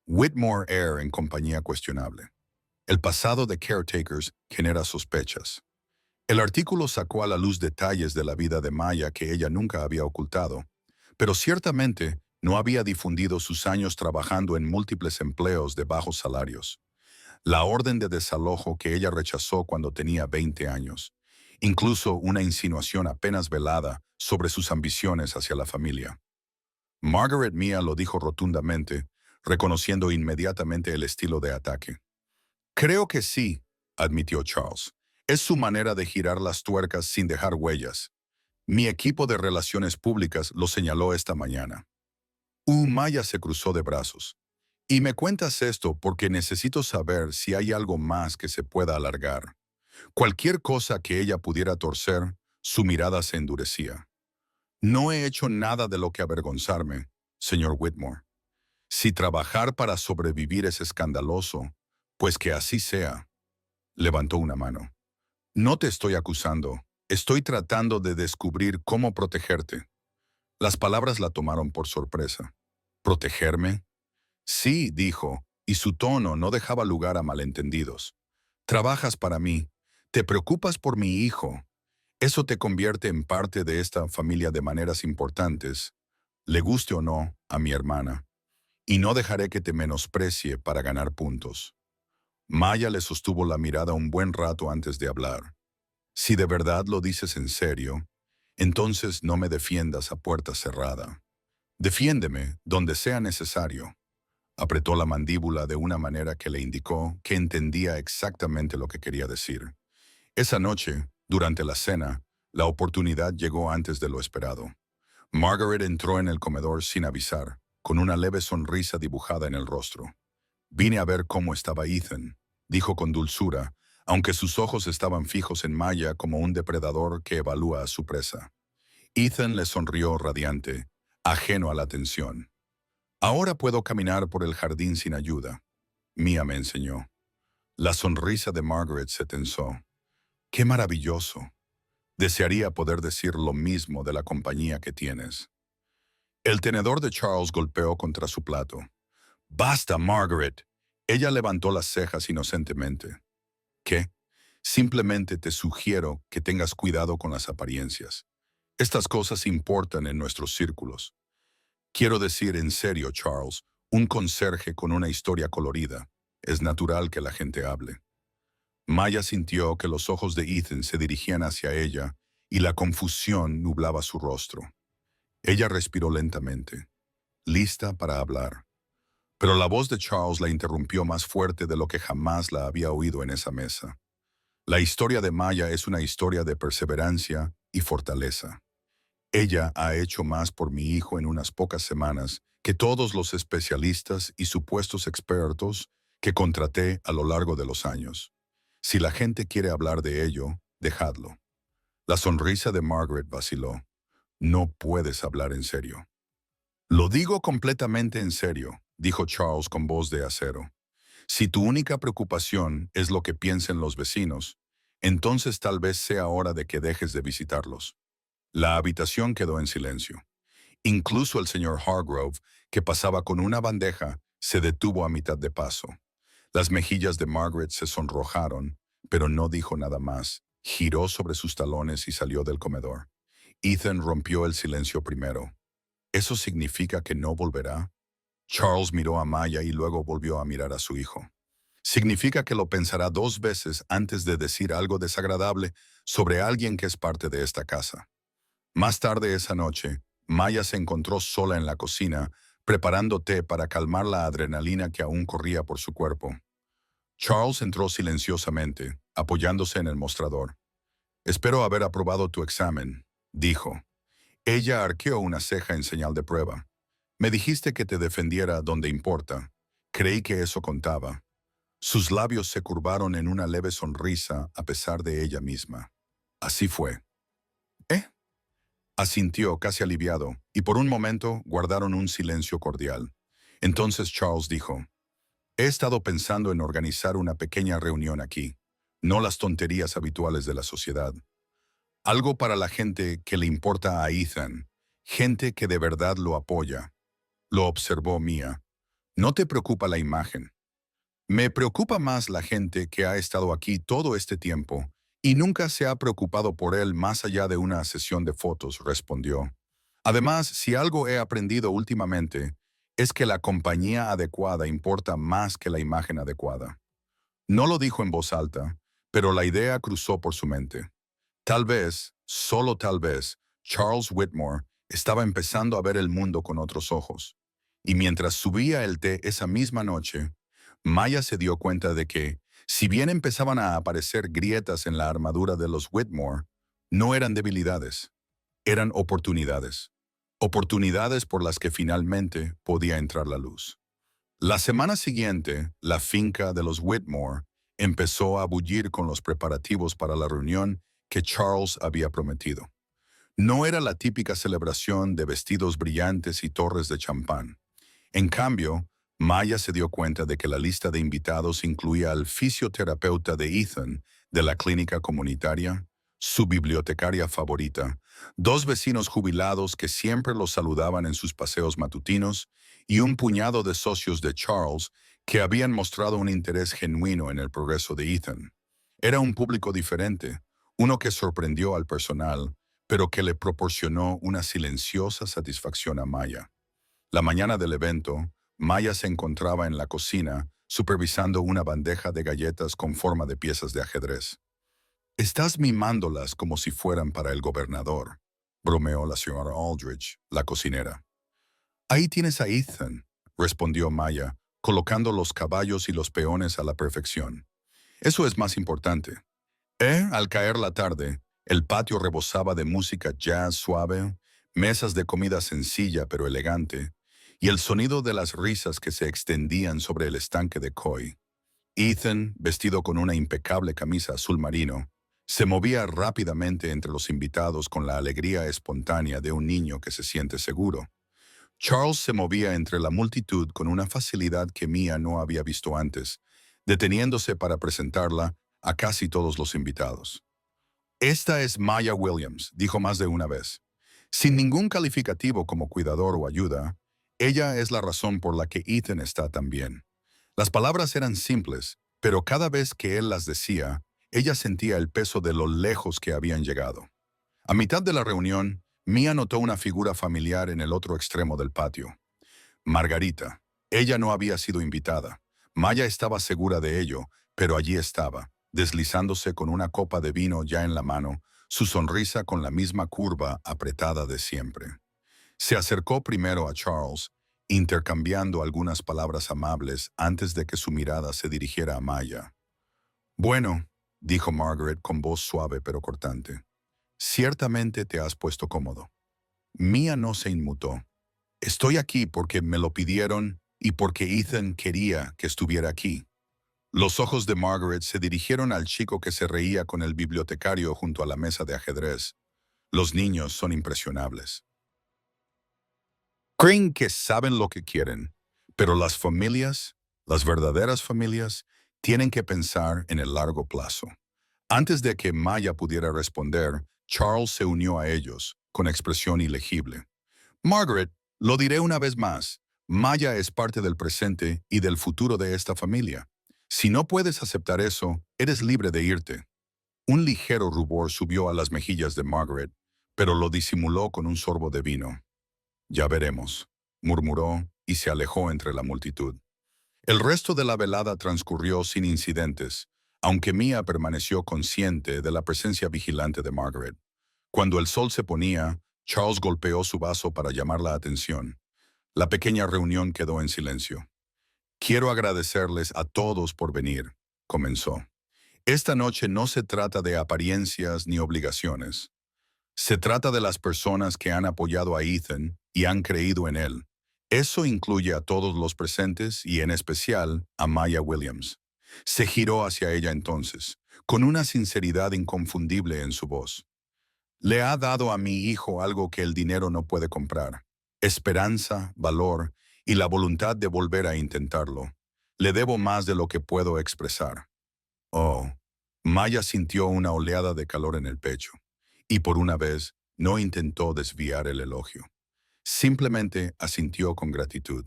Whitmore Air en compañía cuestionable. El pasado de Caretakers genera sospechas. El artículo sacó a la luz detalles de la vida de Maya que ella nunca había ocultado, pero ciertamente no había difundido sus años trabajando en múltiples empleos de bajos salarios. La orden de desalojo que ella rechazó cuando tenía 20 años. Incluso una insinuación apenas velada sobre sus ambiciones hacia la familia. Margaret Mia lo dijo rotundamente, reconociendo inmediatamente el estilo de ataque. Creo que sí, admitió Charles. Es su manera de girar las tuercas sin dejar huellas. Mi equipo de relaciones públicas lo señaló esta mañana. Maya se cruzó de brazos. Y me cuentas esto porque necesito saber si hay algo más que se pueda alargar. Cualquier cosa que ella pudiera torcer, su mirada se endurecía. No he hecho nada de lo que avergonzarme, señor Whitmore. Si trabajar para sobrevivir es escandaloso, pues que así sea. Levantó una mano. No te estoy acusando. Estoy tratando de descubrir cómo protegerte. Las palabras la tomaron por sorpresa. ¿Protegerme? Sí, dijo, y su tono no dejaba lugar a malentendidos. Trabajas para mí. Te preocupas por mi hijo. Eso te convierte en parte de esta familia de maneras importantes, le guste o no, a mi hermana. Y no dejaré que te menosprecie para ganar puntos. Maya le sostuvo la mirada un buen rato antes de hablar. Si de verdad lo dices en serio, entonces no me defiendas a puerta cerrada. Defiéndeme donde sea necesario. Apretó la mandíbula de una manera que le indicó que entendía exactamente lo que quería decir. Esa noche, durante la cena, la oportunidad llegó antes de lo esperado. Margaret entró en el comedor sin avisar, con una leve sonrisa dibujada en el rostro. Vine a ver cómo estaba Ethan, dijo con dulzura, aunque sus ojos estaban fijos en Maya como un depredador que evalúa a su presa. Ethan le sonrió radiante, ajeno a la tensión. Ahora puedo caminar por el jardín sin ayuda. Mia me enseñó. La sonrisa de Margaret se tensó. ¡Qué maravilloso! Desearía poder decir lo mismo de la compañía que tienes. El tenedor de Charles golpeó contra su plato. ¡Basta, Margaret! Ella levantó las cejas inocentemente. ¿Qué? Simplemente te sugiero que tengas cuidado con las apariencias. Estas cosas importan en nuestros círculos. Quiero decir en serio, Charles, un conserje con una historia colorida. Es natural que la gente hable. Maya sintió que los ojos de Ethan se dirigían hacia ella y la confusión nublaba su rostro. Ella respiró lentamente, lista para hablar. Pero la voz de Charles la interrumpió más fuerte de lo que jamás la había oído en esa mesa. La historia de Maya es una historia de perseverancia y fortaleza. Ella ha hecho más por mi hijo en unas pocas semanas que todos los especialistas y supuestos expertos que contraté a lo largo de los años. Si la gente quiere hablar de ello, dejadlo. La sonrisa de Margaret vaciló. No puedes hablar en serio. Lo digo completamente en serio, dijo Charles con voz de acero. Si tu única preocupación es lo que piensen los vecinos, entonces tal vez sea hora de que dejes de visitarlos. La habitación quedó en silencio. Incluso el señor Hargrove, que pasaba con una bandeja, se detuvo a mitad de paso. Las mejillas de Margaret se sonrojaron, pero no dijo nada más. Giró sobre sus talones y salió del comedor. Ethan rompió el silencio primero. ¿Eso significa que no volverá? Charles miró a Maya y luego volvió a mirar a su hijo. Significa que lo pensará 2 veces antes de decir algo desagradable sobre alguien que es parte de esta casa. Más tarde esa noche, Maya se encontró sola en la cocina, preparando té para calmar la adrenalina que aún corría por su cuerpo. Charles entró silenciosamente, apoyándose en el mostrador. «Espero haber aprobado tu examen», dijo. Ella arqueó una ceja en señal de prueba. «Me dijiste que te defendiera donde importa. Creí que eso contaba». Sus labios se curvaron en una leve sonrisa a pesar de ella misma. Así fue. «¿Eh?», asintió casi aliviado, y por un momento guardaron un silencio cordial. Entonces Charles dijo, «He estado pensando en organizar una pequeña reunión aquí, no las tonterías habituales de la sociedad. Algo para la gente que le importa a Ethan, gente que de verdad lo apoya». Lo observó Mia. «¿No te preocupa la imagen?» «Me preocupa más la gente que ha estado aquí todo este tiempo y nunca se ha preocupado por él más allá de una sesión de fotos», respondió. «Además, si algo he aprendido últimamente, es que la compañía adecuada importa más que la imagen adecuada». No lo dijo en voz alta, pero la idea cruzó por su mente. Tal vez, solo tal vez, Charles Whitmore estaba empezando a ver el mundo con otros ojos. Y mientras subía el té esa misma noche, Maya se dio cuenta de que, si bien empezaban a aparecer grietas en la armadura de los Whitmore, no eran debilidades, eran oportunidades. Oportunidades por las que finalmente podía entrar la luz. La semana siguiente, la finca de los Whitmore empezó a bullir con los preparativos para la reunión que Charles había prometido. No era la típica celebración de vestidos brillantes y torres de champán. En cambio, Maya se dio cuenta de que la lista de invitados incluía al fisioterapeuta de Ethan de la clínica comunitaria, su bibliotecaria favorita, 2 vecinos jubilados que siempre los saludaban en sus paseos matutinos y un puñado de socios de Charles que habían mostrado un interés genuino en el progreso de Ethan. Era un público diferente, uno que sorprendió al personal, pero que le proporcionó una silenciosa satisfacción a Maya. La mañana del evento, Maya se encontraba en la cocina, supervisando una bandeja de galletas con forma de piezas de ajedrez. «Estás mimándolas como si fueran para el gobernador», bromeó la señora Aldrich, la cocinera. «Ahí tienes a Ethan», respondió Maya, colocando los caballos y los peones a la perfección. «Eso es más importante». Al caer la tarde, el patio rebosaba de música jazz suave, mesas de comida sencilla pero elegante, y el sonido de las risas que se extendían sobre el estanque de Coy. Ethan, vestido con una impecable camisa azul marino, se movía rápidamente entre los invitados con la alegría espontánea de un niño que se siente seguro. Charles se movía entre la multitud con una facilidad que Mia no había visto antes, deteniéndose para presentarla a casi todos los invitados. Esta es Maya Williams, dijo más de una vez. Sin ningún calificativo como cuidador o ayuda, ella es la razón por la que Ethan está tan bien. Las palabras eran simples, pero cada vez que él las decía, ella sentía el peso de lo lejos que habían llegado. A mitad de la reunión, Mia notó una figura familiar en el otro extremo del patio. Margarita. Ella no había sido invitada. Maya estaba segura de ello, pero allí estaba, deslizándose con una copa de vino ya en la mano, su sonrisa con la misma curva apretada de siempre. Se acercó primero a Charles, intercambiando algunas palabras amables antes de que su mirada se dirigiera a Maya. «Bueno», dijo Margaret con voz suave pero cortante, «ciertamente te has puesto cómodo». Mia no se inmutó. «Estoy aquí porque me lo pidieron y porque Ethan quería que estuviera aquí». Los ojos de Margaret se dirigieron al chico que se reía con el bibliotecario junto a la mesa de ajedrez. Los niños son impresionables. Creen que saben lo que quieren, pero las verdaderas familias, tienen que pensar en el largo plazo. Antes de que Maya pudiera responder, Charles se unió a ellos, con expresión ilegible. «Margaret, lo diré una vez más, Maya es parte del presente y del futuro de esta familia. Si no puedes aceptar eso, eres libre de irte». Un ligero rubor subió a las mejillas de Margaret, pero lo disimuló con un sorbo de vino. «Ya veremos», murmuró y se alejó entre la multitud. El resto de la velada transcurrió sin incidentes, aunque Mia permaneció consciente de la presencia vigilante de Margaret. Cuando el sol se ponía, Charles golpeó su vaso para llamar la atención. La pequeña reunión quedó en silencio. «Quiero agradecerles a todos por venir», comenzó. «Esta noche no se trata de apariencias ni obligaciones. Se trata de las personas que han apoyado a Ethan y han creído en él. Eso incluye a todos los presentes y en especial a Maya Williams». Se giró hacia ella entonces, con una sinceridad inconfundible en su voz. «Le ha dado a mi hijo algo que el dinero no puede comprar: esperanza, valor y la voluntad de volver a intentarlo. Le debo más de lo que puedo expresar». Oh, Maya sintió una oleada de calor en el pecho, y por una vez no intentó desviar el elogio. Simplemente asintió con gratitud.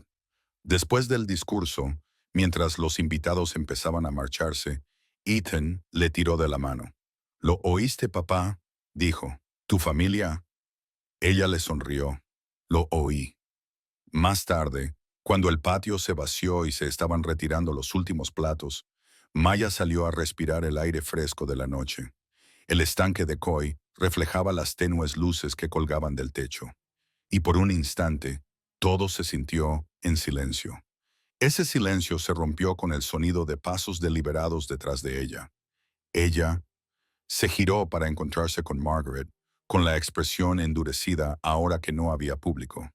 Después del discurso, mientras los invitados empezaban a marcharse, Ethan le tiró de la mano. «¿Lo oíste, papá?», dijo. «¿Tu familia?». Ella le sonrió. «Lo oí». Más tarde, cuando el patio se vació y se estaban retirando los últimos platos, Maya salió a respirar el aire fresco de la noche. El estanque de Coy reflejaba las tenues luces que colgaban del techo. Y por un instante, todo se sintió en silencio. Ese silencio se rompió con el sonido de pasos deliberados detrás de ella. Ella se giró para encontrarse con Margaret, con la expresión endurecida ahora que no había público.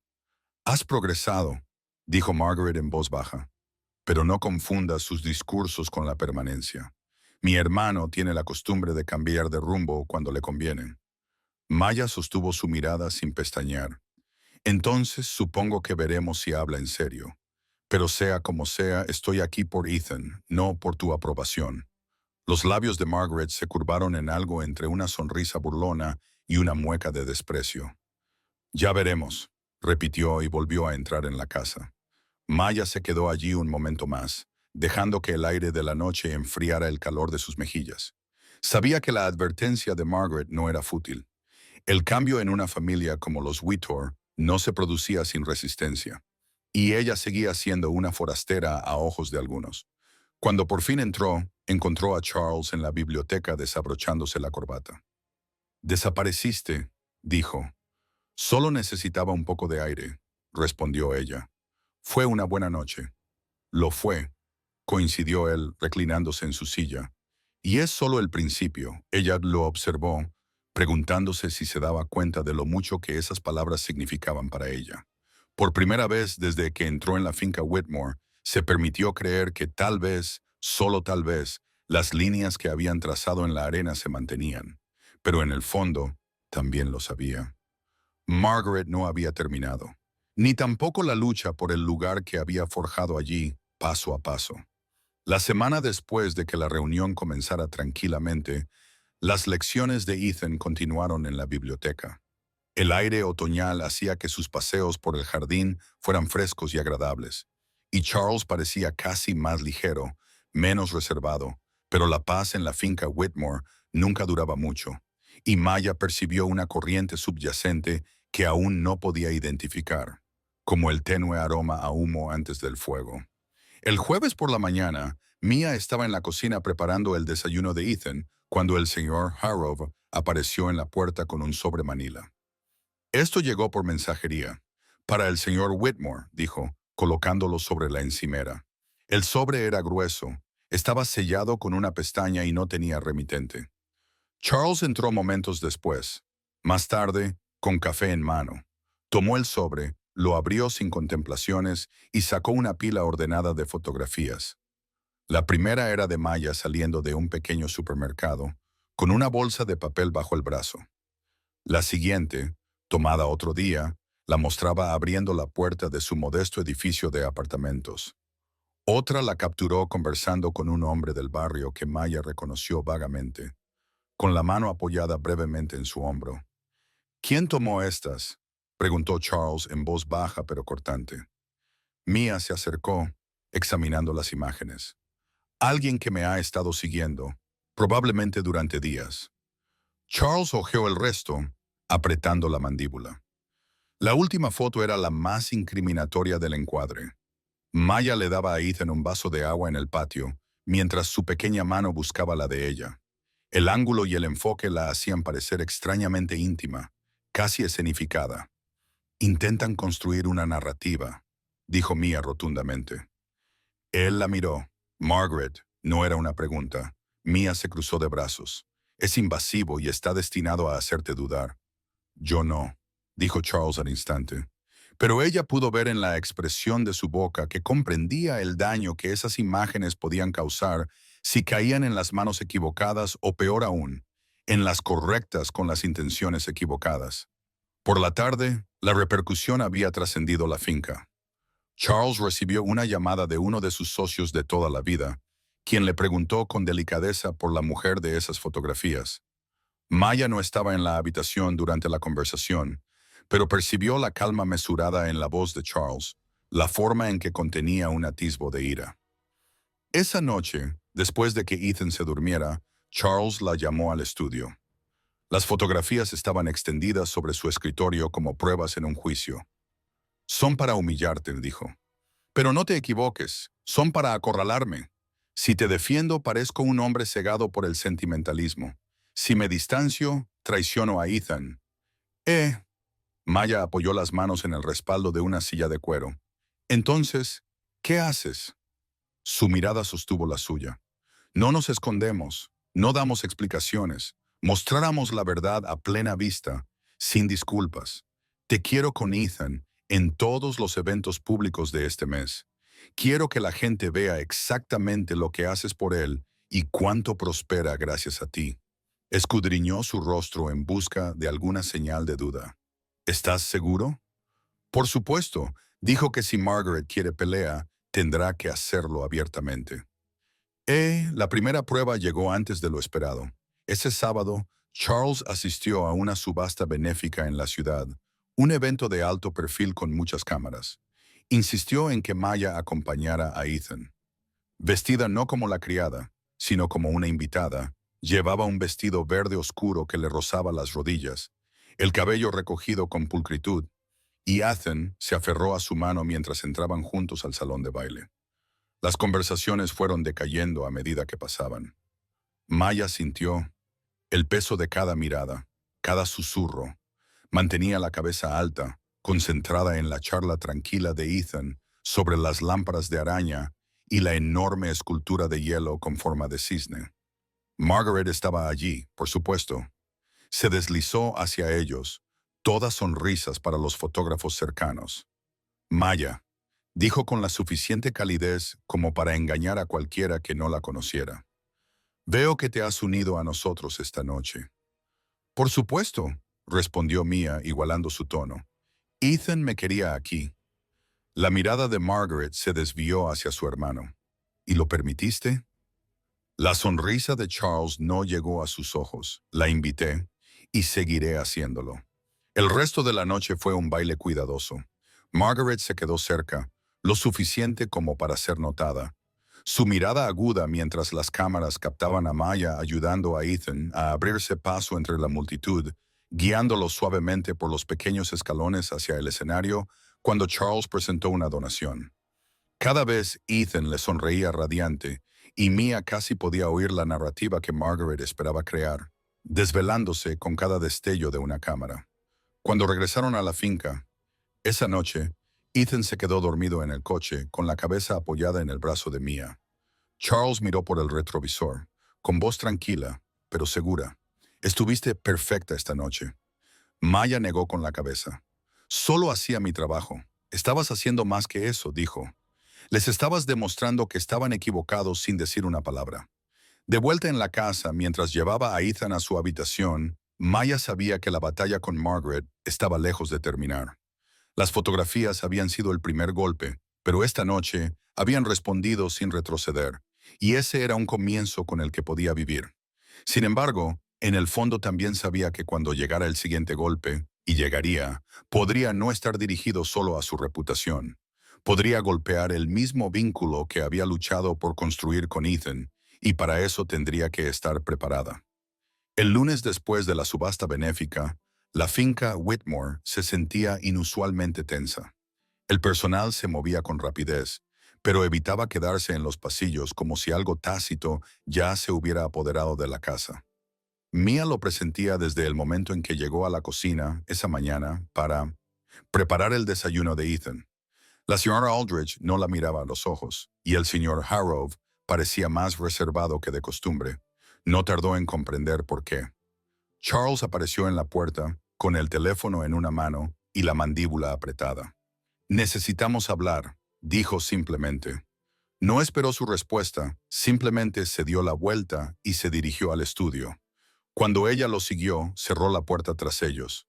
«Has progresado», dijo Margaret en voz baja, «pero no confundas sus discursos con la permanencia. Mi hermano tiene la costumbre de cambiar de rumbo cuando le conviene». Maya sostuvo su mirada sin pestañear. «Entonces supongo que veremos si habla en serio. Pero sea como sea, estoy aquí por Ethan, no por tu aprobación». Los labios de Margaret se curvaron en algo entre una sonrisa burlona y una mueca de desprecio. «Ya veremos», repitió y volvió a entrar en la casa. Maya se quedó allí un momento más, dejando que el aire de la noche enfriara el calor de sus mejillas. Sabía que la advertencia de Margaret no era fútil. El cambio en una familia como los Whittor no se producía sin resistencia, y ella seguía siendo una forastera a ojos de algunos. Cuando por fin entró, encontró a Charles en la biblioteca desabrochándose la corbata. «Desapareciste», dijo. «Solo necesitaba un poco de aire», respondió ella. «Fue una buena noche». «Lo fue», coincidió él, reclinándose en su silla. «Y es solo el principio», ella lo observó, preguntándose si se daba cuenta de lo mucho que esas palabras significaban para ella. Por primera vez desde que entró en la finca Whitmore, se permitió creer que tal vez, solo tal vez, las líneas que habían trazado en la arena se mantenían. Pero en el fondo, también lo sabía. Margaret no había terminado, ni tampoco la lucha por el lugar que había forjado allí, paso a paso. La semana después de que la reunión comenzara tranquilamente, las lecciones de Ethan continuaron en la biblioteca. El aire otoñal hacía que sus paseos por el jardín fueran frescos y agradables, y Charles parecía casi más ligero, menos reservado, pero la paz en la finca Whitmore nunca duraba mucho, y Maya percibió una corriente subyacente que aún no podía identificar, como el tenue aroma a humo antes del fuego. El jueves por la mañana, Mia estaba en la cocina preparando el desayuno de Ethan cuando el señor Harrove apareció en la puerta con un sobre Manila. Esto llegó por mensajería. Para el señor Whitmore, dijo, colocándolo sobre la encimera. El sobre era grueso, estaba sellado con una pestaña y no tenía remitente. Charles entró momentos después. Más tarde, con café en mano. Tomó el sobre, lo abrió sin contemplaciones y sacó una pila ordenada de fotografías. La primera era de Maya saliendo de un pequeño supermercado, con una bolsa de papel bajo el brazo. La siguiente, tomada otro día, la mostraba abriendo la puerta de su modesto edificio de apartamentos. Otra la capturó conversando con un hombre del barrio que Maya reconoció vagamente, con la mano apoyada brevemente en su hombro. ¿Quién tomó estas?, preguntó Charles en voz baja pero cortante. Mia se acercó, examinando las imágenes. Alguien que me ha estado siguiendo, probablemente durante días. Charles hojeó el resto, apretando la mandíbula. La última foto era la más incriminatoria del encuadre. Maya le daba a Ethan un vaso de agua en el patio, mientras su pequeña mano buscaba la de ella. El ángulo y el enfoque la hacían parecer extrañamente íntima, casi escenificada. Intentan construir una narrativa, dijo Mia rotundamente. Él la miró. Margaret, no era una pregunta. Mia se cruzó de brazos. Es invasivo y está destinado a hacerte dudar. Yo no, dijo Charles al instante. Pero ella pudo ver en la expresión de su boca que comprendía el daño que esas imágenes podían causar si caían en las manos equivocadas o peor aún, en las correctas con las intenciones equivocadas. Por la tarde, la repercusión había trascendido la finca. Charles recibió una llamada de uno de sus socios de toda la vida, quien le preguntó con delicadeza por la mujer de esas fotografías. Maya no estaba en la habitación durante la conversación, pero percibió la calma mesurada en la voz de Charles, la forma en que contenía un atisbo de ira. Esa noche, después de que Ethan se durmiera, Charles la llamó al estudio. Las fotografías estaban extendidas sobre su escritorio como pruebas en un juicio. Son para humillarte, dijo. Pero no te equivoques, son para acorralarme. Si te defiendo, parezco un hombre cegado por el sentimentalismo. Si me distancio, traiciono a Ethan. Maya apoyó las manos en el respaldo de una silla de cuero. Entonces, ¿qué haces? Su mirada sostuvo la suya. No nos escondemos, no damos explicaciones. Mostráramos la verdad a plena vista, sin disculpas. Te quiero con Ethan en todos los eventos públicos de este mes. Quiero que la gente vea exactamente lo que haces por él y cuánto prospera gracias a ti. Escudriñó su rostro en busca de alguna señal de duda. ¿Estás seguro? Por supuesto, dijo que si Margaret quiere pelea, tendrá que hacerlo abiertamente. La primera prueba llegó antes de lo esperado. Ese sábado, Charles asistió a una subasta benéfica en la ciudad, un evento de alto perfil con muchas cámaras. Insistió en que Maya acompañara a Ethan. Vestida no como la criada, sino como una invitada, llevaba un vestido verde oscuro que le rozaba las rodillas, el cabello recogido con pulcritud, y Ethan se aferró a su mano mientras entraban juntos al salón de baile. Las conversaciones fueron decayendo a medida que pasaban. Maya sintió el peso de cada mirada, cada susurro. Mantenía la cabeza alta, concentrada en la charla tranquila de Ethan sobre las lámparas de araña y la enorme escultura de hielo con forma de cisne. Margaret estaba allí, por supuesto. Se deslizó hacia ellos, todas sonrisas para los fotógrafos cercanos. Maya, dijo con la suficiente calidez como para engañar a cualquiera que no la conociera. Veo que te has unido a nosotros esta noche. Por supuesto, respondió Mia igualando su tono. Ethan me quería aquí. La mirada de Margaret se desvió hacia su hermano. ¿Y lo permitiste? La sonrisa de Charles no llegó a sus ojos. La invité y seguiré haciéndolo. El resto de la noche fue un baile cuidadoso. Margaret se quedó cerca, lo suficiente como para ser notada. Su mirada aguda mientras las cámaras captaban a Maya ayudando a Ethan a abrirse paso entre la multitud, guiándolo suavemente por los pequeños escalones hacia el escenario cuando Charles presentó una donación. Cada vez Ethan le sonreía radiante y Mia casi podía oír la narrativa que Margaret esperaba crear, desvelándose con cada destello de una cámara. Cuando regresaron a la finca, esa noche, Ethan se quedó dormido en el coche con la cabeza apoyada en el brazo de Mia. Charles miró por el retrovisor, con voz tranquila, pero segura. Estuviste perfecta esta noche. Maya negó con la cabeza. Solo hacía mi trabajo. Estabas haciendo más que eso, dijo. Les estabas demostrando que estaban equivocados sin decir una palabra. De vuelta en la casa, mientras llevaba a Ethan a su habitación, Maya sabía que la batalla con Margaret estaba lejos de terminar. Las fotografías habían sido el primer golpe, pero esta noche habían respondido sin retroceder, y ese era un comienzo con el que podía vivir. Sin embargo, en el fondo también sabía que cuando llegara el siguiente golpe, y llegaría, podría no estar dirigido solo a su reputación. Podría golpear el mismo vínculo que había luchado por construir con Ethan, y para eso tendría que estar preparada. El lunes después de la subasta benéfica, la finca Whitmore se sentía inusualmente tensa. El personal se movía con rapidez, pero evitaba quedarse en los pasillos como si algo tácito ya se hubiera apoderado de la casa. Mia lo presentía desde el momento en que llegó a la cocina esa mañana para preparar el desayuno de Ethan. La señora Aldrich no la miraba a los ojos, y el señor Harrow parecía más reservado que de costumbre. No tardó en comprender por qué. Charles apareció en la puerta, con el teléfono en una mano y la mandíbula apretada. Necesitamos hablar, dijo simplemente. No esperó su respuesta, simplemente se dio la vuelta y se dirigió al estudio. Cuando ella lo siguió, cerró la puerta tras ellos.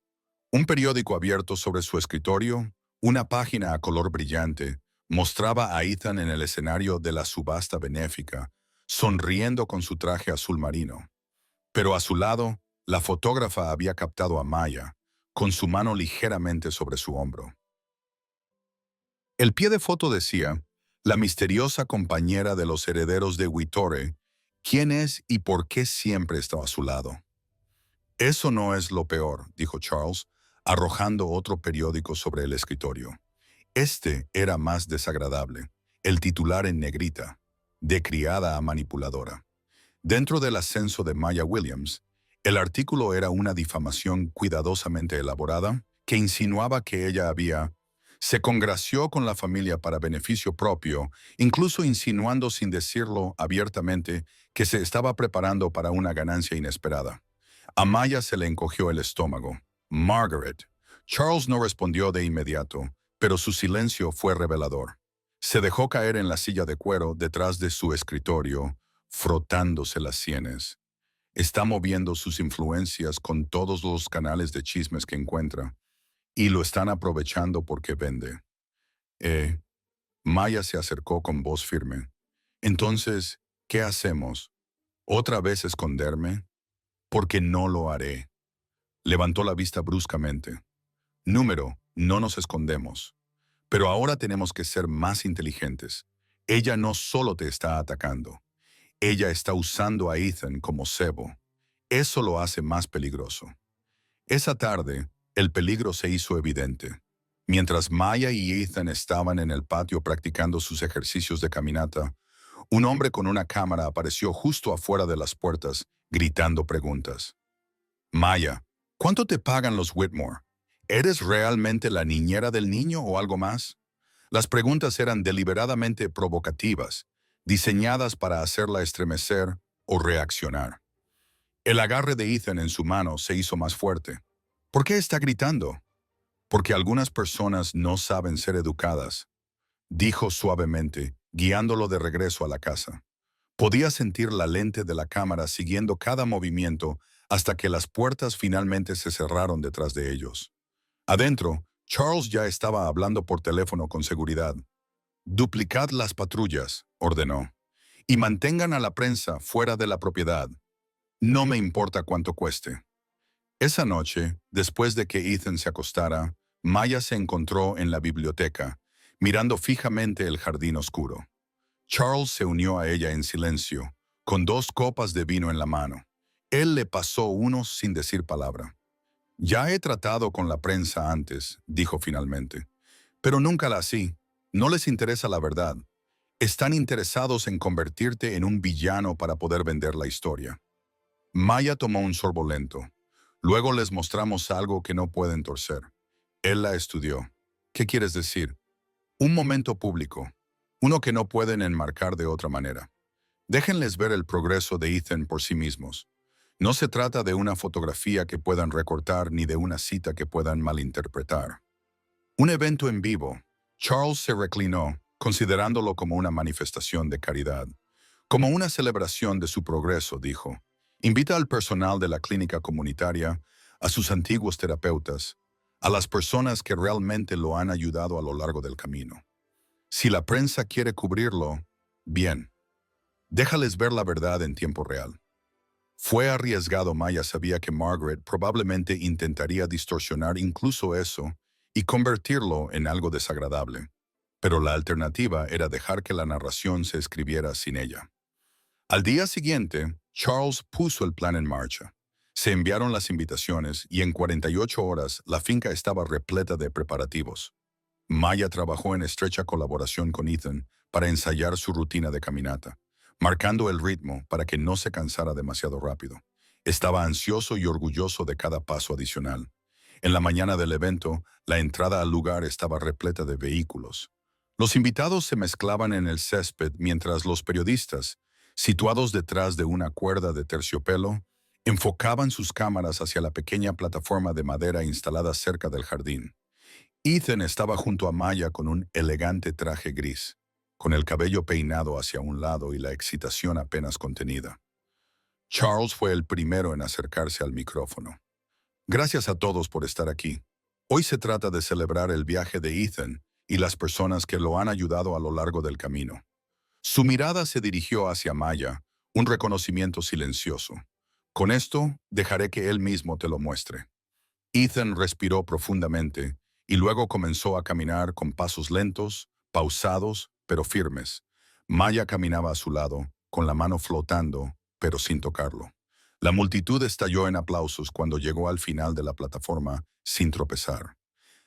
Un periódico abierto sobre su escritorio, una página a color brillante, mostraba a Ethan en el escenario de la subasta benéfica, sonriendo con su traje azul marino. Pero a su lado, la fotógrafa había captado a Maya, con su mano ligeramente sobre su hombro. El pie de foto decía, la misteriosa compañera de los herederos de Wittore, ¿quién es y por qué siempre está a su lado? Eso no es lo peor, dijo Charles, arrojando otro periódico sobre el escritorio. Este era más desagradable, el titular en negrita, de criada a manipuladora. Dentro del ascenso de Maya Williams, el artículo era una difamación cuidadosamente elaborada que insinuaba que ella se congració con la familia para beneficio propio, incluso insinuando sin decirlo abiertamente que se estaba preparando para una ganancia inesperada. A Maya se le encogió el estómago. Margaret. Charles no respondió de inmediato, pero su silencio fue revelador. Se dejó caer en la silla de cuero detrás de su escritorio, frotándose las sienes. Está moviendo sus influencias con todos los canales de chismes que encuentra, y lo están aprovechando porque vende. Maya se acercó con voz firme. Entonces, ¿qué hacemos? ¿Otra vez esconderme? Porque no lo haré. Levantó la vista bruscamente. No nos escondemos. Pero ahora tenemos que ser más inteligentes. Ella no solo te está atacando. Ella está usando a Ethan como cebo. Eso lo hace más peligroso. Esa tarde, el peligro se hizo evidente. Mientras Maya y Ethan estaban en el patio practicando sus ejercicios de caminata, un hombre con una cámara apareció justo afuera de las puertas, gritando preguntas. Maya, ¿cuánto te pagan los Whitmore? ¿Eres realmente la niñera del niño o algo más? Las preguntas eran deliberadamente provocativas, diseñadas para hacerla estremecer o reaccionar. El agarre de Ethan en su mano se hizo más fuerte. ¿Por qué está gritando? Porque algunas personas no saben ser educadas, dijo suavemente, guiándolo de regreso a la casa. Podía sentir la lente de la cámara siguiendo cada movimiento hasta que las puertas finalmente se cerraron detrás de ellos. Adentro, Charles ya estaba hablando por teléfono con seguridad. «Duplicad las patrullas», ordenó, «y mantengan a la prensa fuera de la propiedad. No me importa cuánto cueste». Esa noche, después de que Ethan se acostara, Maya se encontró en la biblioteca, mirando fijamente el jardín oscuro. Charles se unió a ella en silencio, con 2 copas de vino en la mano. Él le pasó uno sin decir palabra. «Ya he tratado con la prensa antes», dijo finalmente, «pero nunca la así. No les interesa la verdad. Están interesados en convertirte en un villano para poder vender la historia». Maya tomó un sorbo lento. «Luego les mostramos algo que no pueden torcer». Él la estudió. «¿Qué quieres decir?» «Un momento público. Uno que no pueden enmarcar de otra manera. Déjenles ver el progreso de Ethan por sí mismos. No se trata de una fotografía que puedan recortar ni de una cita que puedan malinterpretar». Un evento en vivo. Charles se reclinó, considerándolo como una manifestación de caridad. Como una celebración de su progreso, dijo. «Invita al personal de la clínica comunitaria, a sus antiguos terapeutas, a las personas que realmente lo han ayudado a lo largo del camino. Si la prensa quiere cubrirlo, bien. Déjales ver la verdad en tiempo real». Fue arriesgado. Maya sabía que Margaret probablemente intentaría distorsionar incluso eso y convertirlo en algo desagradable. Pero la alternativa era dejar que la narración se escribiera sin ella. Al día siguiente, Charles puso el plan en marcha. Se enviaron las invitaciones y en 48 horas la finca estaba repleta de preparativos. Maya trabajó en estrecha colaboración con Ethan para ensayar su rutina de caminata, marcando el ritmo para que no se cansara demasiado rápido. Estaba ansioso y orgulloso de cada paso adicional. En la mañana del evento, la entrada al lugar estaba repleta de vehículos. Los invitados se mezclaban en el césped mientras los periodistas, situados detrás de una cuerda de terciopelo, enfocaban sus cámaras hacia la pequeña plataforma de madera instalada cerca del jardín. Ethan estaba junto a Maya con un elegante traje gris, con el cabello peinado hacia un lado y la excitación apenas contenida. Charles fue el primero en acercarse al micrófono. «Gracias a todos por estar aquí. Hoy se trata de celebrar el viaje de Ethan y las personas que lo han ayudado a lo largo del camino». Su mirada se dirigió hacia Maya, un reconocimiento silencioso. «Con esto, dejaré que él mismo te lo muestre». Ethan respiró profundamente y luego comenzó a caminar con pasos lentos, pausados, pero firmes. Maya caminaba a su lado, con la mano flotando, pero sin tocarlo. La multitud estalló en aplausos cuando llegó al final de la plataforma sin tropezar.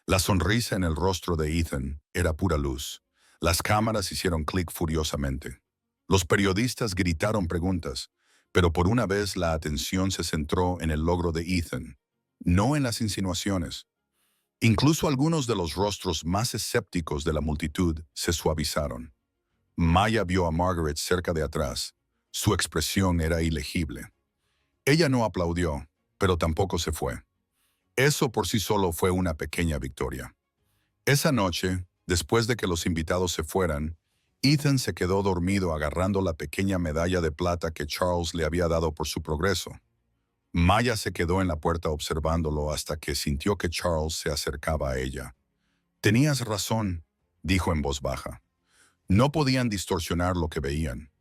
La sonrisa en el rostro de Ethan era pura luz. Las cámaras hicieron clic furiosamente. Los periodistas gritaron preguntas, pero por una vez la atención se centró en el logro de Ethan, no en las insinuaciones. Incluso algunos de los rostros más escépticos de la multitud se suavizaron. Maya vio a Margaret cerca de atrás. Su expresión era ilegible. Ella no aplaudió, pero tampoco se fue. Eso por sí solo fue una pequeña victoria. Esa noche, después de que los invitados se fueran, Ethan se quedó dormido agarrando la pequeña medalla de plata que Charles le había dado por su progreso. Maya se quedó en la puerta observándolo hasta que sintió que Charles se acercaba a ella. «Tenías razón», dijo en voz baja. No podían distorsionar lo que veían.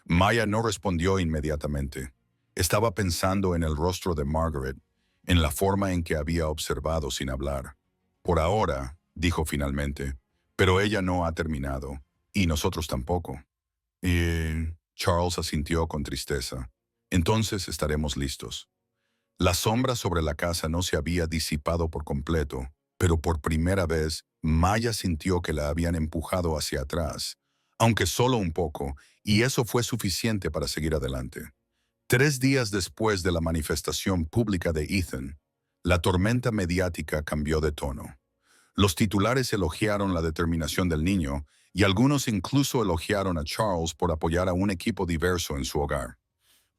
Maya no respondió inmediatamente. Estaba pensando en el rostro de Margaret, en la forma en que había observado sin hablar. «Por ahora», dijo finalmente, «pero ella no ha terminado, y nosotros tampoco». Charles asintió con tristeza. «Entonces estaremos listos». La sombra sobre la casa no se había disipado por completo, pero por primera vez Maya sintió que la habían empujado hacia atrás, aunque solo un poco, y eso fue suficiente para seguir adelante. 3 días después de la manifestación pública de Ethan, la tormenta mediática cambió de tono. Los titulares elogiaron la determinación del niño y algunos incluso elogiaron a Charles por apoyar a un equipo diverso en su hogar.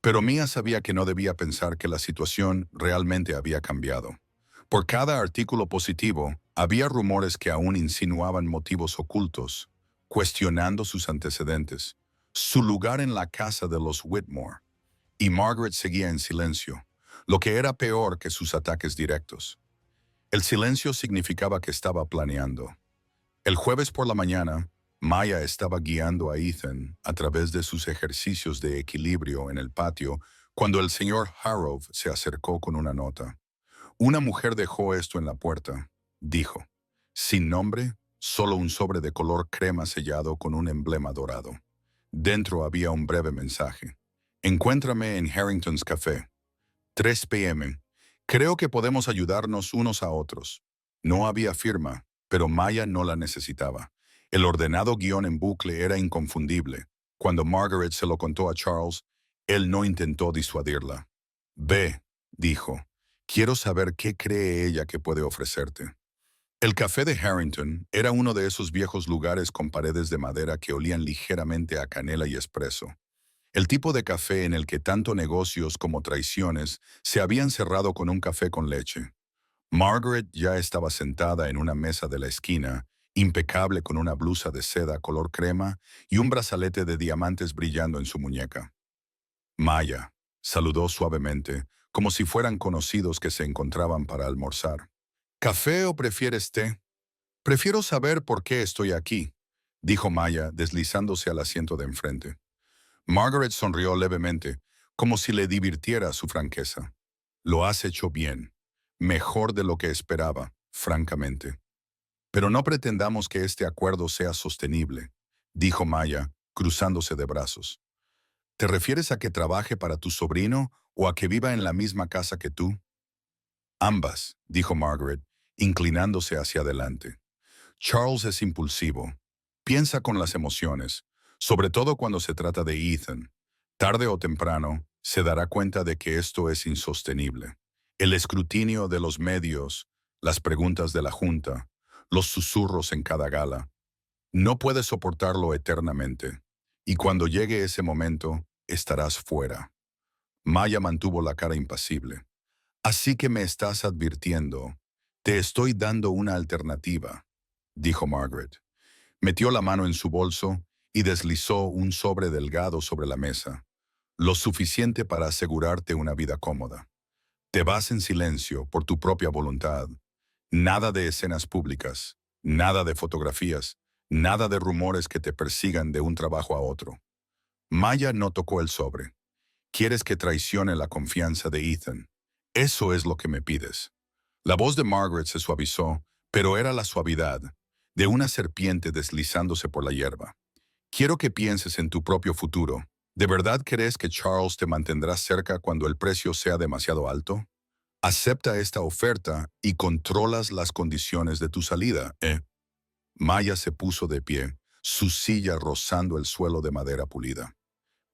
Pero Mia sabía que no debía pensar que la situación realmente había cambiado. Por cada artículo positivo, Había rumores que aún insinuaban motivos ocultos, cuestionando sus antecedentes, su lugar en la casa de los Whitmore, y Margaret seguía en silencio, lo que era peor que sus ataques directos. El silencio significaba que estaba planeando. El jueves por la mañana, Maya estaba guiando a Ethan a través de sus ejercicios de equilibrio en el patio cuando el señor Harrow se acercó con una nota. Una mujer dejó esto en la puerta, dijo. Sin nombre, solo un sobre de color crema sellado con un emblema dorado. Dentro había un breve mensaje. Encuéntrame en Harrington's Café. 3 p.m. Creo que podemos ayudarnos unos a otros. No había firma, pero Maya no la necesitaba. El ordenado guión en bucle era inconfundible. Cuando Margaret se lo contó a Charles, él no intentó disuadirla. Ve, dijo. Quiero saber qué cree ella que puede ofrecerte. El café de Harrington era uno de esos viejos lugares con paredes de madera que olían ligeramente a canela y espresso. El tipo de café en el que tanto negocios como traiciones se habían cerrado con un café con leche. Margaret ya estaba sentada en una mesa de la esquina, impecable con una blusa de seda color crema y un brazalete de diamantes brillando en su muñeca. Maya, saludó suavemente, como si fueran conocidos que se encontraban para almorzar. ¿Café o prefieres té? Prefiero saber por qué estoy aquí, dijo Maya, deslizándose al asiento de enfrente. Margaret sonrió levemente, como si le divirtiera su franqueza. Lo has hecho bien. Mejor de lo que esperaba, francamente. Pero no pretendamos que este acuerdo sea sostenible, dijo Maya, cruzándose de brazos. ¿Te refieres a que trabaje para tu sobrino o a que viva en la misma casa que tú? Ambas, dijo Margaret, inclinándose hacia adelante. Charles es impulsivo. Piensa con las emociones, sobre todo cuando se trata de Ethan. Tarde o temprano, se dará cuenta de que esto es insostenible. El escrutinio de los medios, las preguntas de la junta, los susurros en cada gala. No puedes soportarlo eternamente. Y cuando llegue ese momento, estarás fuera. Maya mantuvo la cara impasible. Así que me estás advirtiendo. Te estoy dando una alternativa, dijo Margaret. Metió la mano en su bolso y deslizó un sobre delgado sobre la mesa, lo suficiente para asegurarte una vida cómoda. Te vas en silencio por tu propia voluntad. Nada de escenas públicas, nada de fotografías, nada de rumores que te persigan de un trabajo a otro. Maya no tocó el sobre. Quieres que traicione la confianza de Ethan. Eso es lo que me pides. La voz de Margaret se suavizó, pero era la suavidad de una serpiente deslizándose por la hierba. Quiero que pienses en tu propio futuro. ¿De verdad crees que Charles te mantendrá cerca cuando el precio sea demasiado alto? Acepta esta oferta y controlas las condiciones de tu salida, ¿eh? Maya se puso de pie, su silla rozando el suelo de madera pulida.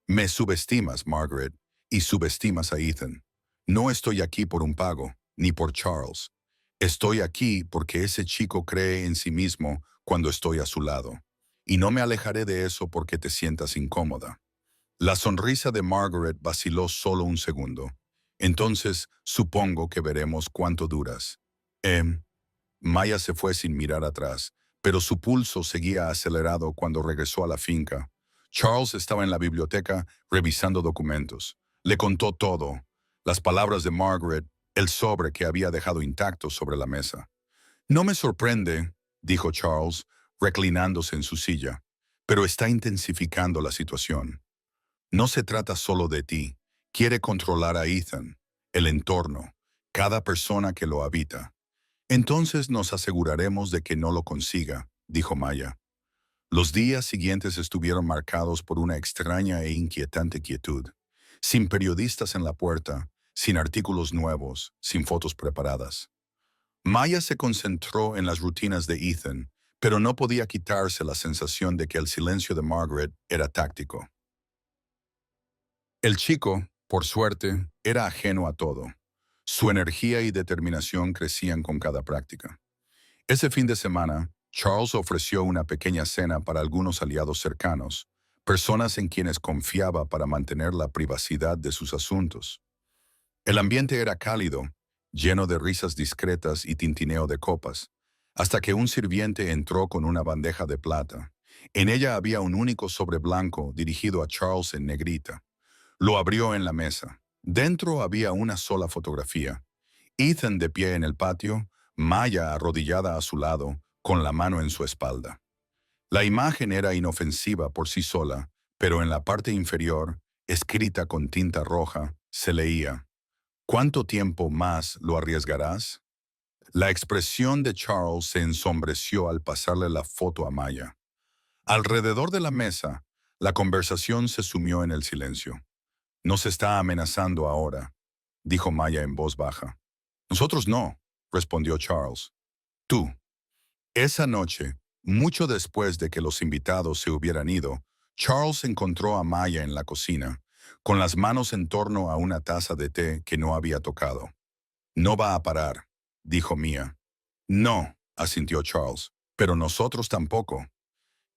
Me subestimas, Margaret, y subestimas a Ethan. No estoy aquí por un pago, ni por Charles. Estoy aquí porque ese chico cree en sí mismo cuando estoy a su lado. Y no me alejaré de eso porque te sientas incómoda. La sonrisa de Margaret vaciló solo un segundo. Entonces, supongo que veremos cuánto duras. Maya se fue sin mirar atrás, pero su pulso seguía acelerado cuando regresó a la finca. Charles estaba en la biblioteca revisando documentos. Le contó todo, las palabras de Margaret, el sobre que había dejado intacto sobre la mesa. No me sorprende, dijo Charles, reclinándose en su silla, pero está intensificando la situación. No se trata solo de ti. Quiere controlar a Ethan, el entorno, cada persona que lo habita. Entonces nos aseguraremos de que no lo consiga, dijo Maya. Los días siguientes estuvieron marcados por una extraña e inquietante quietud. Sin periodistas en la puerta, sin artículos nuevos, sin fotos preparadas. Maya se concentró en las rutinas de Ethan, pero no podía quitarse la sensación de que el silencio de Margaret era táctico. El chico, por suerte, era ajeno a todo. Su energía y determinación crecían con cada práctica. Ese fin de semana, Charles ofreció una pequeña cena para algunos aliados cercanos, personas en quienes confiaba para mantener la privacidad de sus asuntos. El ambiente era cálido, lleno de risas discretas y tintineo de copas. hasta que un sirviente entró con una bandeja de plata. En ella había un único sobre blanco dirigido a Charles en negrita. Lo abrió en la mesa. Dentro había una sola fotografía. Ethan de pie en el patio, Maya arrodillada a su lado, con la mano en su espalda. La imagen era inofensiva por sí sola, pero en la parte inferior, escrita con tinta roja, se leía: ¿Cuánto tiempo más lo arriesgarás? La expresión de Charles se ensombreció al pasarle la foto a Maya. Alrededor de la mesa, la conversación se sumió en el silencio. «Nos está amenazando ahora», dijo Maya en voz baja. «Nosotros no», respondió Charles. «Tú». Esa noche, mucho después de que los invitados se hubieran ido, Charles encontró a Maya en la cocina, con las manos en torno a una taza de té que no había tocado. «No va a parar», dijo Mia. «No», asintió Charles, «pero nosotros tampoco.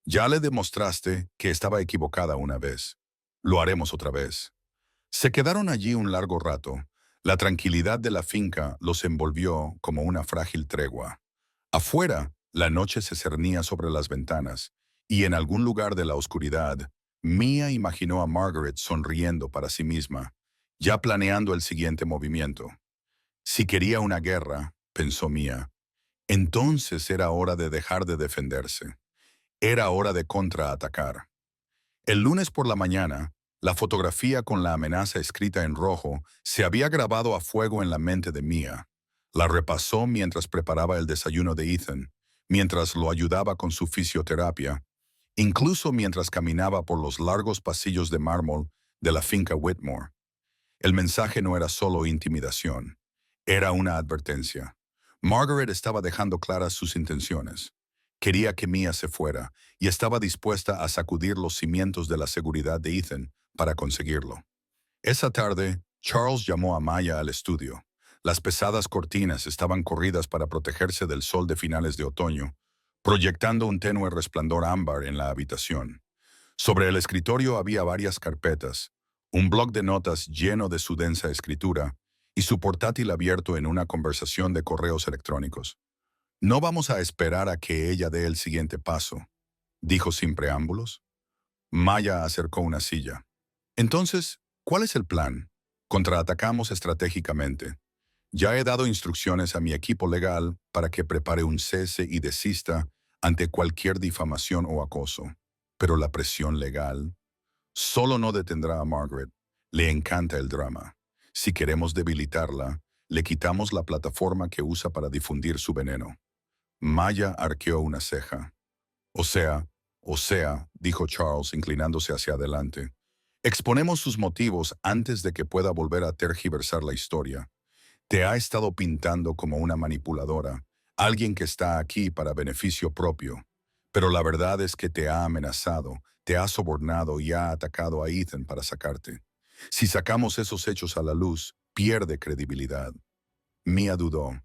Ya le demostraste que estaba equivocada una vez. Lo haremos otra vez». Se quedaron allí un largo rato. La tranquilidad de la finca los envolvió como una frágil tregua. Afuera, la noche se cernía sobre las ventanas, y en algún lugar de la oscuridad, Mia imaginó a Margaret sonriendo para sí misma, ya planeando el siguiente movimiento. Si quería una guerra, pensó Mia, entonces era hora de dejar de defenderse. Era hora de contraatacar. El lunes por la mañana, la fotografía con la amenaza escrita en rojo se había grabado a fuego en la mente de Mia. La repasó mientras preparaba el desayuno de Ethan, mientras lo ayudaba con su fisioterapia, incluso mientras caminaba por los largos pasillos de mármol de la finca Whitmore. El mensaje no era solo intimidación, era una advertencia. Margaret estaba dejando claras sus intenciones. Quería que Mia se fuera y estaba dispuesta a sacudir los cimientos de la seguridad de Ethan para conseguirlo. Esa tarde, Charles llamó a Maya al estudio. Las pesadas cortinas estaban corridas para protegerse del sol de finales de otoño, proyectando un tenue resplandor ámbar en la habitación. Sobre el escritorio había varias carpetas, un bloc de notas lleno de su densa escritura y su portátil abierto en una conversación de correos electrónicos. «No vamos a esperar a que ella dé el siguiente paso», dijo sin preámbulos. Maya acercó una silla. «Entonces, ¿cuál es el plan? Contraatacamos estratégicamente. Ya he dado instrucciones a mi equipo legal para que prepare un cese y desista ante cualquier difamación o acoso. Pero la presión legal solo no detendrá a Margaret. Le encanta el drama. Si queremos debilitarla, le quitamos la plataforma que usa para difundir su veneno». Maya arqueó una ceja. O sea, dijo Charles inclinándose hacia adelante. Exponemos sus motivos antes de que pueda volver a tergiversar la historia. Te ha estado pintando como una manipuladora, alguien que está aquí para beneficio propio. Pero la verdad es que te ha amenazado, te ha sobornado y ha atacado a Ethan para sacarte. Si sacamos esos hechos a la luz, pierde credibilidad. Mia dudó.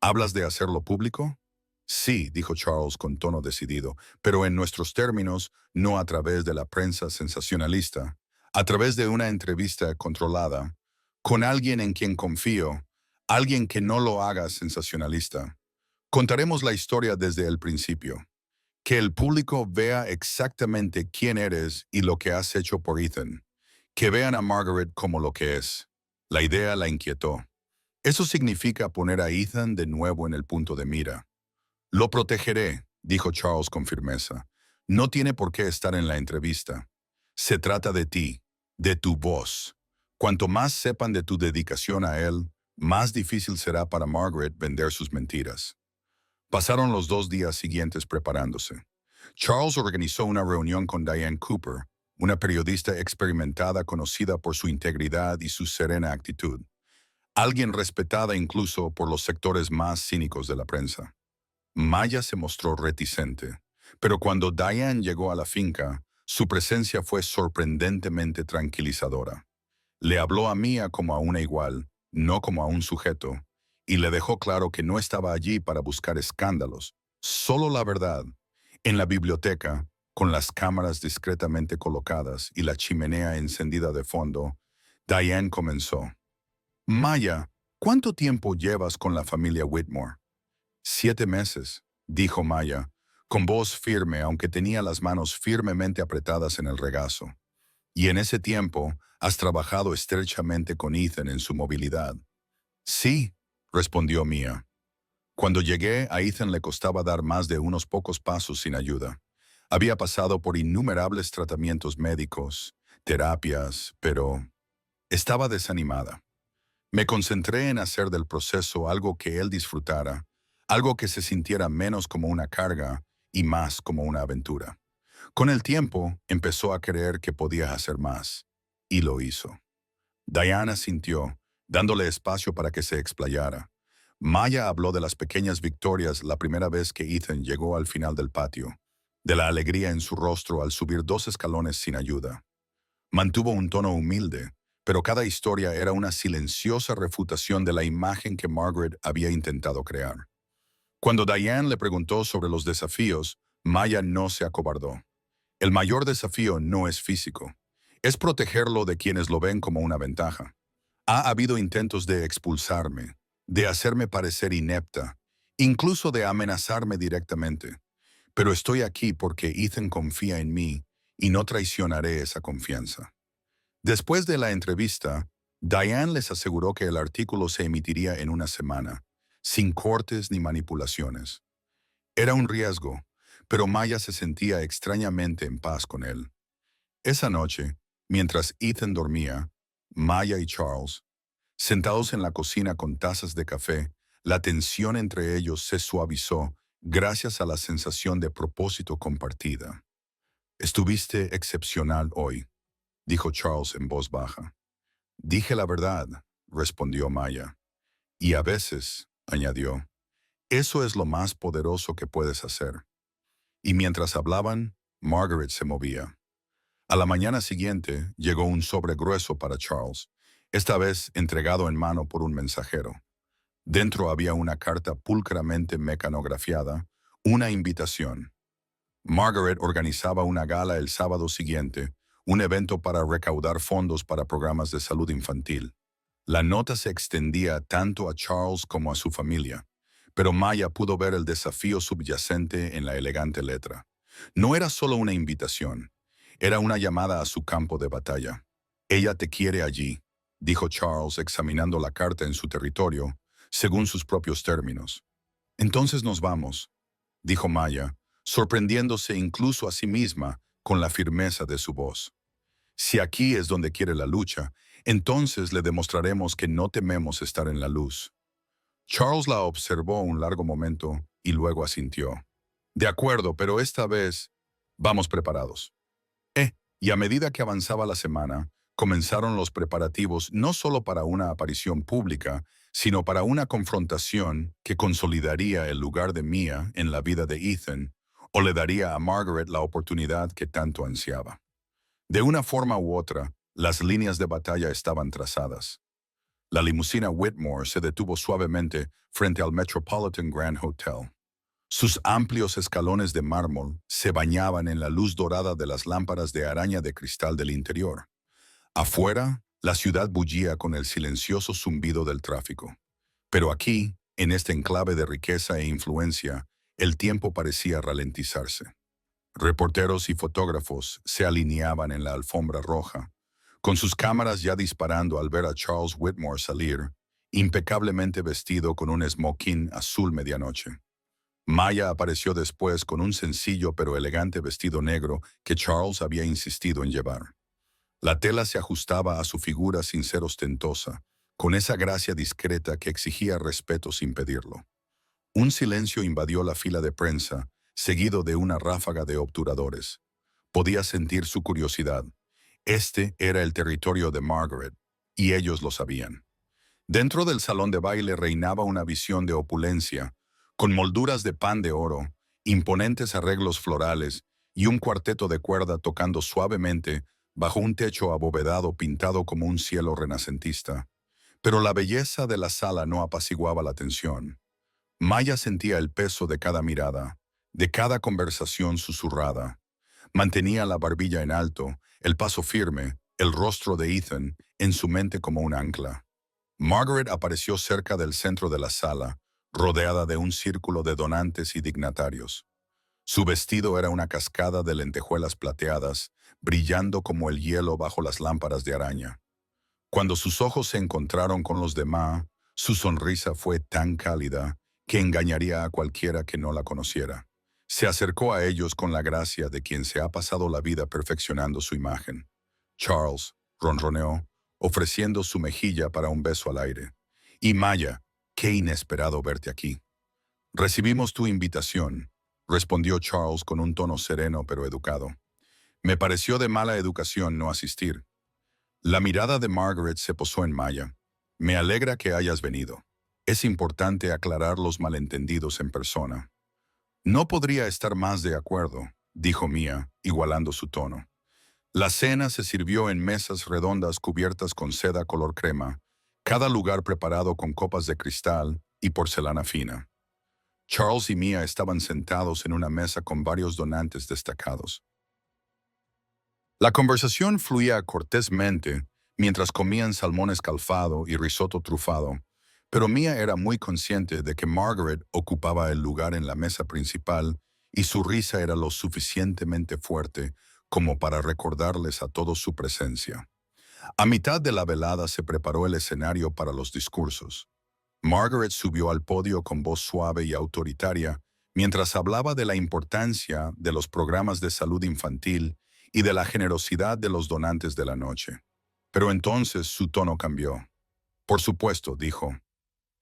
¿Hablas de hacerlo público? Sí, dijo Charles con tono decidido, pero en nuestros términos, no a través de la prensa sensacionalista, a través de una entrevista controlada, con alguien en quien confío, alguien que no lo haga sensacionalista. Contaremos la historia desde el principio. Que el público vea exactamente quién eres y lo que has hecho por Ethan. Que vean a Margaret como lo que es. La idea la inquietó. Eso significa poner a Ethan de nuevo en el punto de mira. «Lo protegeré», dijo Charles con firmeza. «No tiene por qué estar en la entrevista. Se trata de ti, de tu voz. Cuanto más sepan de tu dedicación a él, más difícil será para Margaret vender sus mentiras». Pasaron los 2 días siguientes preparándose. Charles organizó una reunión con Diane Cooper, una periodista experimentada conocida por su integridad y su serena actitud. Alguien respetada incluso por los sectores más cínicos de la prensa. Maya se mostró reticente, pero cuando Diane llegó a la finca, su presencia fue sorprendentemente tranquilizadora. Le habló a Mia como a una igual, no como a un sujeto, y le dejó claro que no estaba allí para buscar escándalos, solo la verdad. En la biblioteca, con las cámaras discretamente colocadas y la chimenea encendida de fondo, Diane comenzó. «Maya, ¿cuánto tiempo llevas con la familia Whitmore?» 7 meses, dijo Maya, con voz firme aunque tenía las manos firmemente apretadas en el regazo. Y en ese tiempo has trabajado estrechamente con Ethan en su movilidad. Sí, respondió Mia. Cuando llegué, a Ethan le costaba dar más de unos pocos pasos sin ayuda. Había pasado por innumerables tratamientos médicos, terapias, pero estaba desanimada. Me concentré en hacer del proceso algo que él disfrutara, algo que se sintiera menos como una carga y más como una aventura. Con el tiempo, empezó a creer que podía hacer más, y lo hizo. Diana sintió, dándole espacio para que se explayara. Maya habló de las pequeñas victorias la primera vez que Ethan llegó al final del patio, de la alegría en su rostro al subir 2 escalones sin ayuda. Mantuvo un tono humilde, pero cada historia era una silenciosa refutación de la imagen que Margaret había intentado crear. Cuando Diane le preguntó sobre los desafíos, Maya no se acobardó. El mayor desafío no es físico, es protegerlo de quienes lo ven como una ventaja. Ha habido intentos de expulsarme, de hacerme parecer inepta, incluso de amenazarme directamente. Pero estoy aquí porque Ethan confía en mí y no traicionaré esa confianza. Después de la entrevista, Diane les aseguró que el artículo se emitiría en una semana, sin cortes ni manipulaciones. Era un riesgo, pero Maya se sentía extrañamente en paz con él. Esa noche, mientras Ethan dormía, Maya y Charles, sentados en la cocina con tazas de café, la tensión entre ellos se suavizó gracias a la sensación de propósito compartida. Estuviste excepcional hoy, dijo Charles en voz baja. Dije la verdad, respondió Maya. Y a veces, añadió, eso es lo más poderoso que puedes hacer. Y mientras hablaban, Margaret se movía. A la mañana siguiente llegó un sobre grueso para Charles, esta vez entregado en mano por un mensajero. Dentro había una carta pulcramente mecanografiada, una invitación. Margaret organizaba una gala el sábado siguiente, un evento para recaudar fondos para programas de salud infantil. La nota se extendía tanto a Charles como a su familia, pero Maya pudo ver el desafío subyacente en la elegante letra. No era solo una invitación, era una llamada a su campo de batalla. Ella te quiere allí, dijo Charles examinando la carta en su territorio, según sus propios términos. Entonces nos vamos, dijo Maya, sorprendiéndose incluso a sí misma con la firmeza de su voz. Si aquí es donde quiere la lucha, entonces le demostraremos que no tememos estar en la luz. Charles la observó un largo momento y luego asintió. De acuerdo, pero esta vez vamos preparados. Y a medida que avanzaba la semana, comenzaron los preparativos no solo para una aparición pública, sino para una confrontación que consolidaría el lugar de Mia en la vida de Ethan o le daría a Margaret la oportunidad que tanto ansiaba. De una forma u otra, las líneas de batalla estaban trazadas. La limusina Whitmore se detuvo suavemente frente al Metropolitan Grand Hotel. Sus amplios escalones de mármol se bañaban en la luz dorada de las lámparas de araña de cristal del interior. Afuera, la ciudad bullía con el silencioso zumbido del tráfico. Pero aquí, en este enclave de riqueza e influencia, el tiempo parecía ralentizarse. Reporteros y fotógrafos se alineaban en la alfombra roja, con sus cámaras ya disparando al ver a Charles Whitmore salir, impecablemente vestido con un smoking azul medianoche. Maya apareció después con un sencillo pero elegante vestido negro que Charles había insistido en llevar. La tela se ajustaba a su figura sin ser ostentosa, con esa gracia discreta que exigía respeto sin pedirlo. Un silencio invadió la fila de prensa, seguido de una ráfaga de obturadores. Podía sentir su curiosidad. Este era el territorio de Margaret, y ellos lo sabían. Dentro del salón de baile reinaba una visión de opulencia, con molduras de pan de oro, imponentes arreglos florales y un cuarteto de cuerda tocando suavemente bajo un techo abovedado pintado como un cielo renacentista. Pero la belleza de la sala no apaciguaba la tensión. Maya sentía el peso de cada mirada, de cada conversación susurrada. Mantenía la barbilla en alto, el paso firme, el rostro de Ethan en su mente como un ancla. Margaret apareció cerca del centro de la sala, rodeada de un círculo de donantes y dignatarios. Su vestido era una cascada de lentejuelas plateadas, brillando como el hielo bajo las lámparas de araña. Cuando sus ojos se encontraron con los de Ma, su sonrisa fue tan cálida que engañaría a cualquiera que no la conociera. Se acercó a ellos con la gracia de quien se ha pasado la vida perfeccionando su imagen. Charles ronroneó, ofreciendo su mejilla para un beso al aire. Y Maya, qué inesperado verte aquí. Recibimos tu invitación, respondió Charles con un tono sereno pero educado. Me pareció de mala educación no asistir. La mirada de Margaret se posó en Maya. Me alegra que hayas venido. Es importante aclarar los malentendidos en persona. No podría estar más de acuerdo, dijo Mia, igualando su tono. La cena se sirvió en mesas redondas cubiertas con seda color crema, cada lugar preparado con copas de cristal y porcelana fina. Charles y Mia estaban sentados en una mesa con varios donantes destacados. La conversación fluía cortésmente mientras comían salmón escalfado y risotto trufado, pero Mia era muy consciente de que Margaret ocupaba el lugar en la mesa principal y su risa era lo suficientemente fuerte como para recordarles a todos su presencia. A mitad de la velada se preparó el escenario para los discursos. Margaret subió al podio con voz suave y autoritaria mientras hablaba de la importancia de los programas de salud infantil y de la generosidad de los donantes de la noche. Pero entonces su tono cambió. Por supuesto, dijo,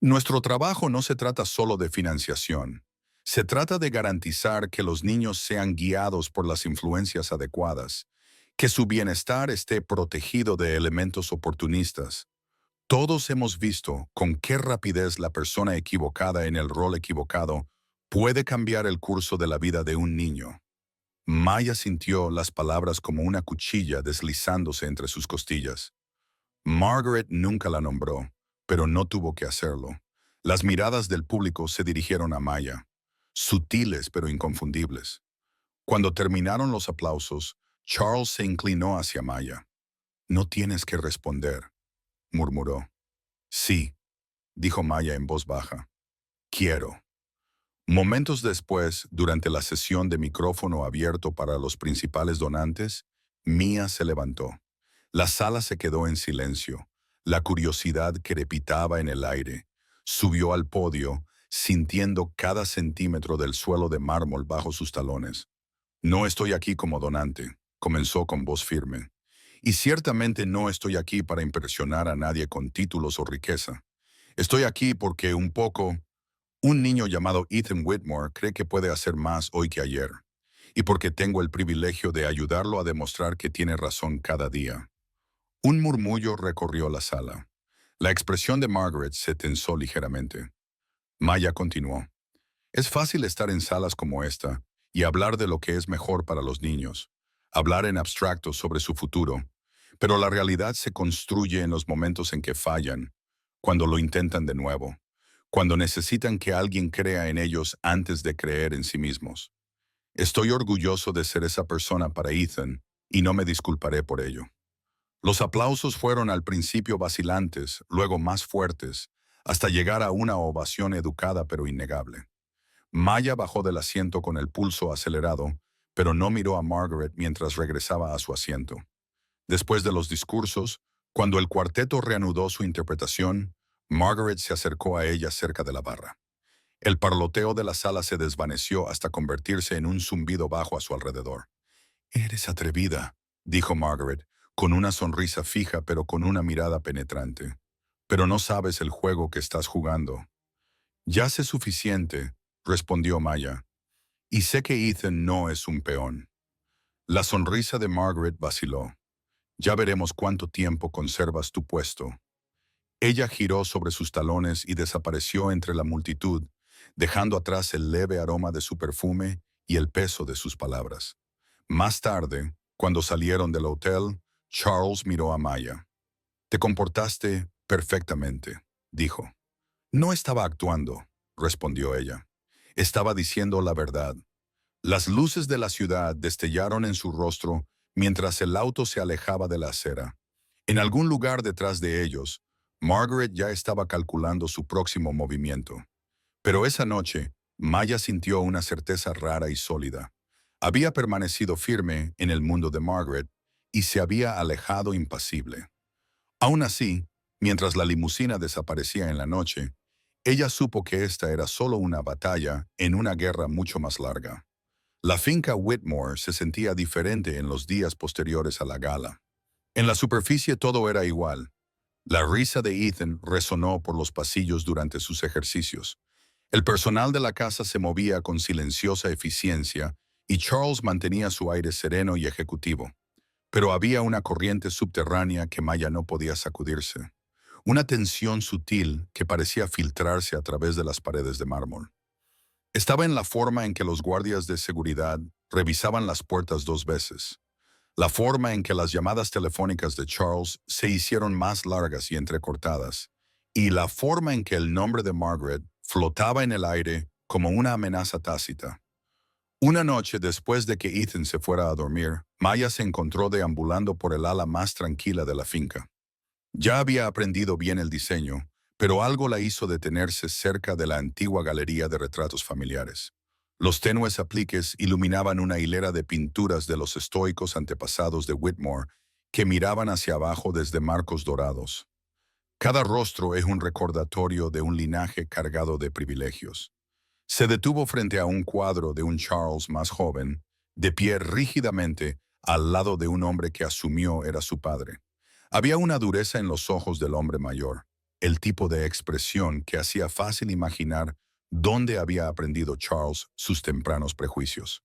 nuestro trabajo no se trata solo de financiación. Se trata de garantizar que los niños sean guiados por las influencias adecuadas, que su bienestar esté protegido de elementos oportunistas. Todos hemos visto con qué rapidez la persona equivocada en el rol equivocado puede cambiar el curso de la vida de un niño. Maya sintió las palabras como una cuchilla deslizándose entre sus costillas. Margaret nunca la nombró, pero no tuvo que hacerlo. Las miradas del público se dirigieron a Maya, sutiles pero inconfundibles. Cuando terminaron los aplausos, Charles se inclinó hacia Maya. No tienes que responder, murmuró. Sí, dijo Maya en voz baja. Quiero. Momentos después, durante la sesión de micrófono abierto para los principales donantes, Mia se levantó. La sala se quedó en silencio. La curiosidad crepitaba en el aire. Subió al podio, sintiendo cada centímetro del suelo de mármol bajo sus talones. No estoy aquí como donante, comenzó con voz firme. Y ciertamente no estoy aquí para impresionar a nadie con títulos o riqueza. Estoy aquí porque un niño llamado Ethan Whitmore cree que puede hacer más hoy que ayer, y porque tengo el privilegio de ayudarlo a demostrar que tiene razón cada día. Un murmullo recorrió la sala. La expresión de Margaret se tensó ligeramente. Maya continuó. Es fácil estar en salas como esta y hablar de lo que es mejor para los niños, hablar en abstracto sobre su futuro, pero la realidad se construye en los momentos en que fallan, cuando lo intentan de nuevo, cuando necesitan que alguien crea en ellos antes de creer en sí mismos. Estoy orgulloso de ser esa persona para Ethan y no me disculparé por ello. Los aplausos fueron al principio vacilantes, luego más fuertes, hasta llegar a una ovación educada pero innegable. Maya bajó del asiento con el pulso acelerado, pero no miró a Margaret mientras regresaba a su asiento. Después de los discursos, cuando el cuarteto reanudó su interpretación, Margaret se acercó a ella cerca de la barra. El parloteo de la sala se desvaneció hasta convertirse en un zumbido bajo a su alrededor. «Eres atrevida», dijo Margaret, con una sonrisa fija pero con una mirada penetrante. «Pero no sabes el juego que estás jugando». «Ya sé suficiente», respondió Maya, «y sé que Ethan no es un peón». La sonrisa de Margaret vaciló. «Ya veremos cuánto tiempo conservas tu puesto». Ella giró sobre sus talones y desapareció entre la multitud, dejando atrás el leve aroma de su perfume y el peso de sus palabras. Más tarde, cuando salieron del hotel, Charles miró a Maya. «Te comportaste perfectamente», dijo. «No estaba actuando», respondió ella. «Estaba diciendo la verdad». Las luces de la ciudad destellaron en su rostro mientras el auto se alejaba de la acera. En algún lugar detrás de ellos, Margaret ya estaba calculando su próximo movimiento. Pero esa noche, Maya sintió una certeza rara y sólida. Había permanecido firme en el mundo de Margaret y se había alejado impasible. Aún así, mientras la limusina desaparecía en la noche, ella supo que esta era solo una batalla en una guerra mucho más larga. La finca Whitmore se sentía diferente en los días posteriores a la gala. En la superficie todo era igual. La risa de Ethan resonó por los pasillos durante sus ejercicios. El personal de la casa se movía con silenciosa eficiencia y Charles mantenía su aire sereno y ejecutivo. Pero había una corriente subterránea que Maya no podía sacudirse. Una tensión sutil que parecía filtrarse a través de las paredes de mármol. Estaba en la forma en que los guardias de seguridad revisaban las puertas 2 veces. La forma en que las llamadas telefónicas de Charles se hicieron más largas y entrecortadas. Y la forma en que el nombre de Margaret flotaba en el aire como una amenaza tácita. Una noche después de que Ethan se fuera a dormir, Maya se encontró deambulando por el ala más tranquila de la finca. Ya había aprendido bien el diseño, pero algo la hizo detenerse cerca de la antigua galería de retratos familiares. Los tenues apliques iluminaban una hilera de pinturas de los estoicos antepasados de Whitmore que miraban hacia abajo desde marcos dorados. Cada rostro es un recordatorio de un linaje cargado de privilegios. Se detuvo frente a un cuadro de un Charles más joven, de pie rígidamente al lado de un hombre que asumió era su padre. Había una dureza en los ojos del hombre mayor, el tipo de expresión que hacía fácil imaginar dónde había aprendido Charles sus tempranos prejuicios.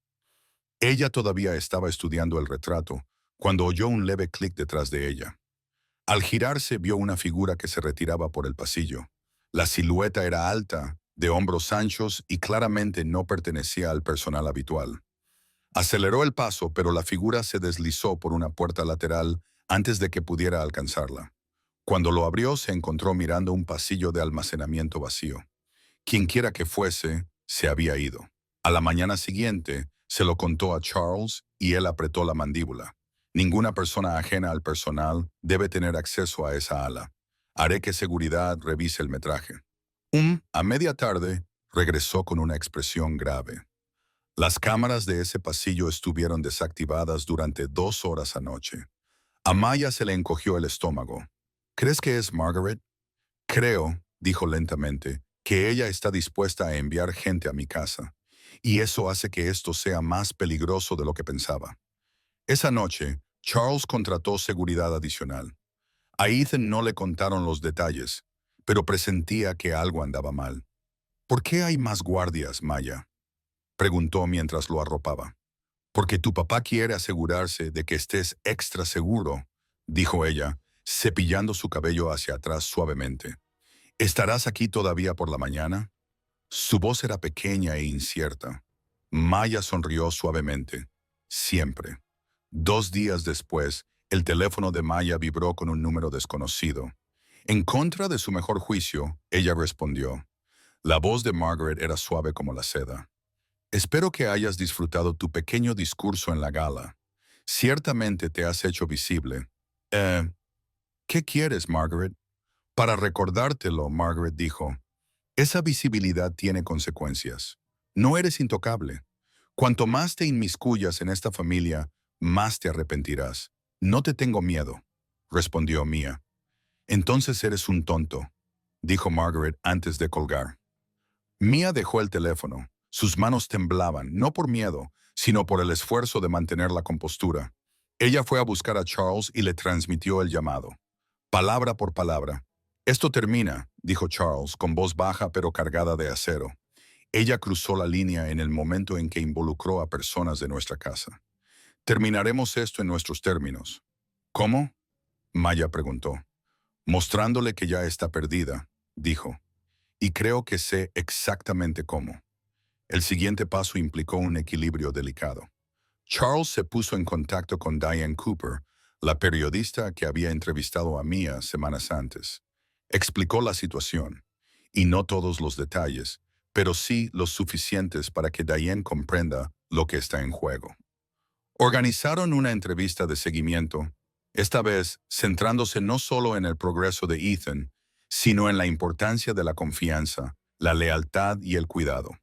Ella todavía estaba estudiando el retrato cuando oyó un leve clic detrás de ella. Al girarse vio una figura que se retiraba por el pasillo. La silueta era alta, de hombros anchos y claramente no pertenecía al personal habitual. Aceleró el paso, pero la figura se deslizó por una puerta lateral antes de que pudiera alcanzarla. Cuando lo abrió, se encontró mirando un pasillo de almacenamiento vacío. Quienquiera que fuese, se había ido. A la mañana siguiente, se lo contó a Charles y él apretó la mandíbula. Ninguna persona ajena al personal debe tener acceso a esa ala. Haré que seguridad revise el metraje. A media tarde, regresó con una expresión grave. Las cámaras de ese pasillo estuvieron desactivadas durante 2 horas anoche. A Maya se le encogió el estómago. ¿Crees que es Margaret? Creo, dijo lentamente, que ella está dispuesta a enviar gente a mi casa. Y eso hace que esto sea más peligroso de lo que pensaba. Esa noche, Charles contrató seguridad adicional. A Ethan no le contaron los detalles, pero presentía que algo andaba mal. ¿Por qué hay más guardias, Maya?, preguntó mientras lo arropaba. Porque tu papá quiere asegurarse de que estés extra seguro, dijo ella, cepillando su cabello hacia atrás suavemente. ¿Estarás aquí todavía por la mañana? Su voz era pequeña e incierta. Maya sonrió suavemente. Siempre. 2 días después, el teléfono de Maya vibró con un número desconocido. En contra de su mejor juicio, ella respondió. La voz de Margaret era suave como la seda. Espero que hayas disfrutado tu pequeño discurso en la gala. Ciertamente te has hecho visible. ¿Qué quieres, Margaret? Para recordártelo, Margaret dijo. Esa visibilidad tiene consecuencias. No eres intocable. Cuanto más te inmiscuyas en esta familia, más te arrepentirás. No te tengo miedo, respondió Mia. Entonces eres un tonto, dijo Margaret antes de colgar. Mia dejó el teléfono. Sus manos temblaban, no por miedo, sino por el esfuerzo de mantener la compostura. Ella fue a buscar a Charles y le transmitió el llamado. Palabra por palabra. Esto termina, dijo Charles, con voz baja pero cargada de acero. Ella cruzó la línea en el momento en que involucró a personas de nuestra casa. Terminaremos esto en nuestros términos. ¿Cómo? Maya preguntó. Mostrándole que ya está perdida, dijo. Y creo que sé exactamente cómo. El siguiente paso implicó un equilibrio delicado. Charles se puso en contacto con Diane Cooper, la periodista que había entrevistado a Mia semanas antes. Explicó la situación, y no todos los detalles, pero sí los suficientes para que Diane comprenda lo que está en juego. Organizaron una entrevista de seguimiento, esta vez centrándose no solo en el progreso de Ethan, sino en la importancia de la confianza, la lealtad y el cuidado.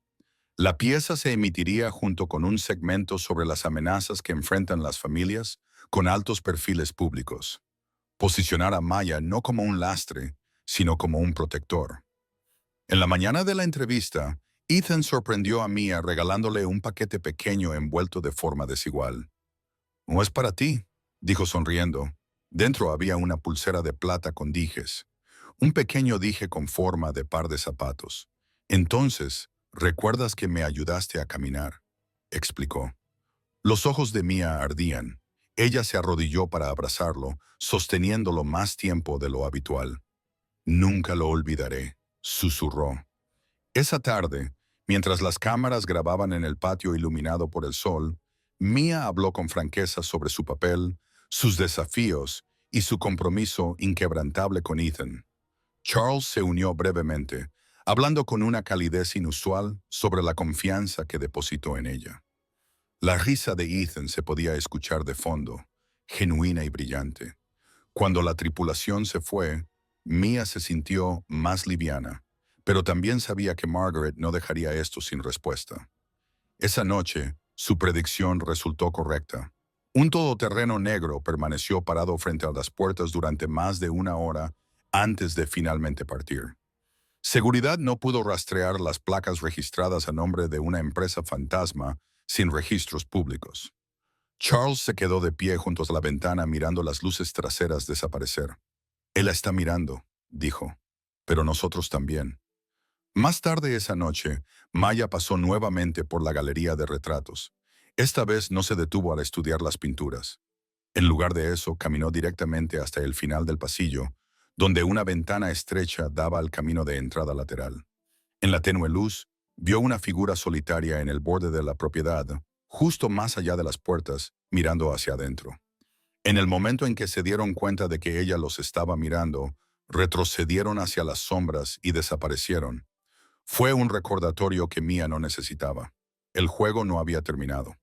La pieza se emitiría junto con un segmento sobre las amenazas que enfrentan las familias con altos perfiles públicos. Posicionar a Maya no como un lastre, sino como un protector. En la mañana de la entrevista, Ethan sorprendió a Mia regalándole un paquete pequeño envuelto de forma desigual. «No es para ti», dijo sonriendo. Dentro había una pulsera de plata con dijes, un pequeño dije con forma de par de zapatos. «Entonces, ¿recuerdas que me ayudaste a caminar?», explicó. Los ojos de Mia ardían. Ella se arrodilló para abrazarlo, sosteniéndolo más tiempo de lo habitual. «Nunca lo olvidaré», susurró. Esa tarde, mientras las cámaras grababan en el patio iluminado por el sol, Mia habló con franqueza sobre su papel, sus desafíos y su compromiso inquebrantable con Ethan. Charles se unió brevemente, hablando con una calidez inusual sobre la confianza que depositó en ella. La risa de Ethan se podía escuchar de fondo, genuina y brillante. Cuando la tripulación se fue, Mia se sintió más liviana, pero también sabía que Margaret no dejaría esto sin respuesta. Esa noche, su predicción resultó correcta. Un todoterreno negro permaneció parado frente a las puertas durante más de una hora antes de finalmente partir. Seguridad no pudo rastrear las placas registradas a nombre de una empresa fantasma sin registros públicos. Charles se quedó de pie junto a la ventana mirando las luces traseras desaparecer. «Él la está mirando», dijo, «pero nosotros también». Más tarde esa noche, Maya pasó nuevamente por la galería de retratos. Esta vez no se detuvo al estudiar las pinturas. En lugar de eso, caminó directamente hasta el final del pasillo, donde una ventana estrecha daba al camino de entrada lateral. En la tenue luz, vio una figura solitaria en el borde de la propiedad, justo más allá de las puertas, mirando hacia adentro. En el momento en que se dieron cuenta de que ella los estaba mirando, retrocedieron hacia las sombras y desaparecieron. Fue un recordatorio que Mia no necesitaba. El juego no había terminado.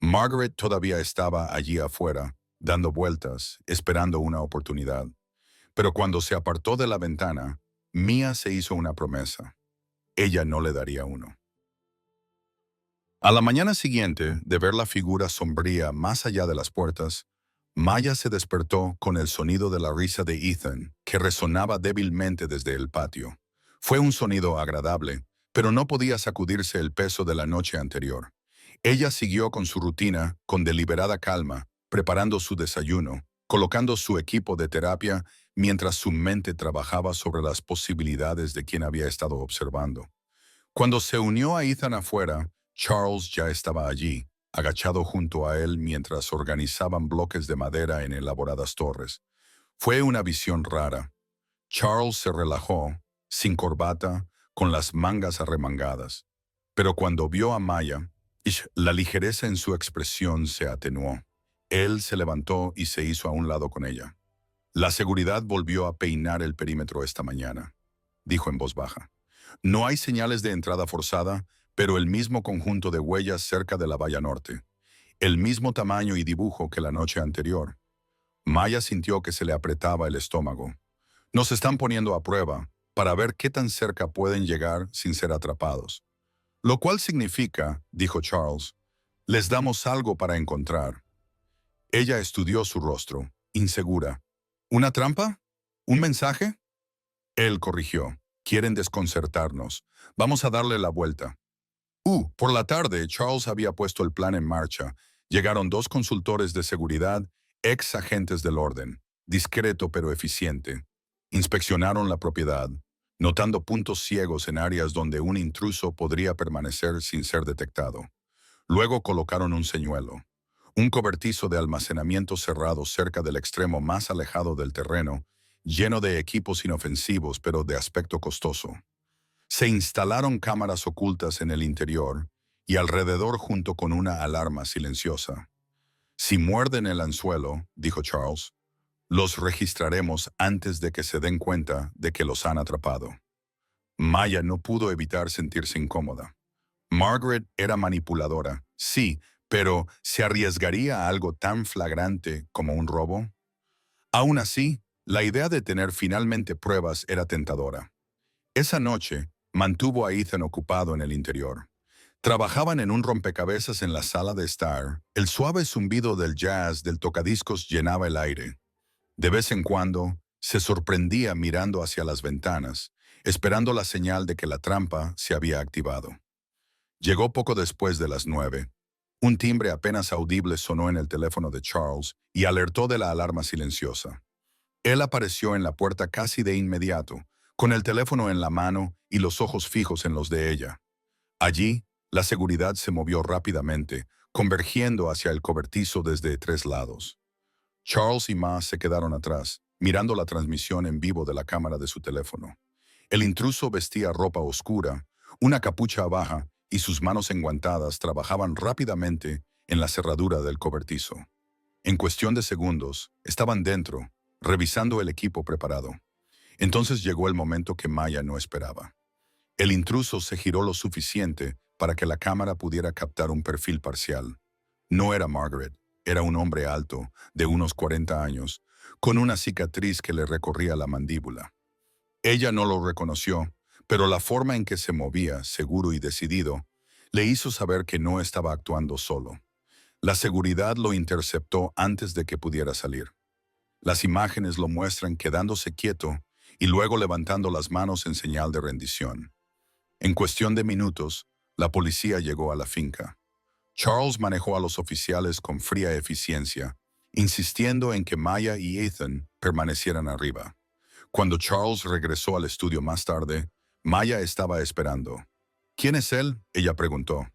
Margaret todavía estaba allí afuera, dando vueltas, esperando una oportunidad. Pero cuando se apartó de la ventana, Mia se hizo una promesa. Ella no le daría uno. A la mañana siguiente, de ver la figura sombría más allá de las puertas, Maya se despertó con el sonido de la risa de Ethan, que resonaba débilmente desde el patio. Fue un sonido agradable, pero no podía sacudirse el peso de la noche anterior. Ella siguió con su rutina, con deliberada calma, preparando su desayuno, colocando su equipo de terapia, mientras su mente trabajaba sobre las posibilidades de quien había estado observando. Cuando se unió a Ethan afuera, Charles ya estaba allí, agachado junto a él mientras organizaban bloques de madera en elaboradas torres. Fue una visión rara. Charles se relajó, sin corbata, con las mangas arremangadas. Pero cuando vio a Maya, la ligereza en su expresión se atenuó. Él se levantó y se hizo a un lado con ella. «La seguridad volvió a peinar el perímetro esta mañana», dijo en voz baja. «No hay señales de entrada forzada, pero el mismo conjunto de huellas cerca de la valla norte. El mismo tamaño y dibujo que la noche anterior». Maya sintió que se le apretaba el estómago. «Nos están poniendo a prueba para ver qué tan cerca pueden llegar sin ser atrapados. Lo cual significa», dijo Charles, «les damos algo para encontrar». Ella estudió su rostro, insegura. «¿Una trampa? ¿Un mensaje?». Él corrigió. «Quieren desconcertarnos. Vamos a darle la vuelta». Por la tarde, Charles había puesto el plan en marcha. Llegaron 2 consultores de seguridad, ex agentes del orden, discreto pero eficiente. Inspeccionaron la propiedad, notando puntos ciegos en áreas donde un intruso podría permanecer sin ser detectado. Luego colocaron un señuelo, un cobertizo de almacenamiento cerrado cerca del extremo más alejado del terreno, lleno de equipos inofensivos pero de aspecto costoso. Se instalaron cámaras ocultas en el interior y alrededor junto con una alarma silenciosa. «Si muerden el anzuelo», dijo Charles, «los registraremos antes de que se den cuenta de que los han atrapado». Maya no pudo evitar sentirse incómoda. Margaret era manipuladora, sí, pero ¿se arriesgaría a algo tan flagrante como un robo? Aún así, la idea de tener finalmente pruebas era tentadora. Esa noche, mantuvo a Ethan ocupado en el interior. Trabajaban en un rompecabezas en la sala de estar. El suave zumbido del jazz del tocadiscos llenaba el aire. De vez en cuando, se sorprendía mirando hacia las ventanas, esperando la señal de que la trampa se había activado. Llegó poco después de las 9. Un timbre apenas audible sonó en el teléfono de Charles y alertó de la alarma silenciosa. Él apareció en la puerta casi de inmediato, con el teléfono en la mano y los ojos fijos en los de ella. Allí, la seguridad se movió rápidamente, convergiendo hacia el cobertizo desde 3 lados. Charles y Ma se quedaron atrás, mirando la transmisión en vivo de la cámara de su teléfono. El intruso vestía ropa oscura, una capucha baja y sus manos enguantadas trabajaban rápidamente en la cerradura del cobertizo. En cuestión de segundos, estaban dentro, revisando el equipo preparado. Entonces llegó el momento que Maya no esperaba. El intruso se giró lo suficiente para que la cámara pudiera captar un perfil parcial. No era Margaret, era un hombre alto, de unos 40 años, con una cicatriz que le recorría la mandíbula. Ella no lo reconoció, pero la forma en que se movía, seguro y decidido, le hizo saber que no estaba actuando solo. La seguridad lo interceptó antes de que pudiera salir. Las imágenes lo muestran quedándose quieto y luego levantando las manos en señal de rendición. En cuestión de minutos, la policía llegó a la finca. Charles manejó a los oficiales con fría eficiencia, insistiendo en que Maya y Ethan permanecieran arriba. Cuando Charles regresó al estudio más tarde, Maya estaba esperando. ¿Quién es él?, ella preguntó.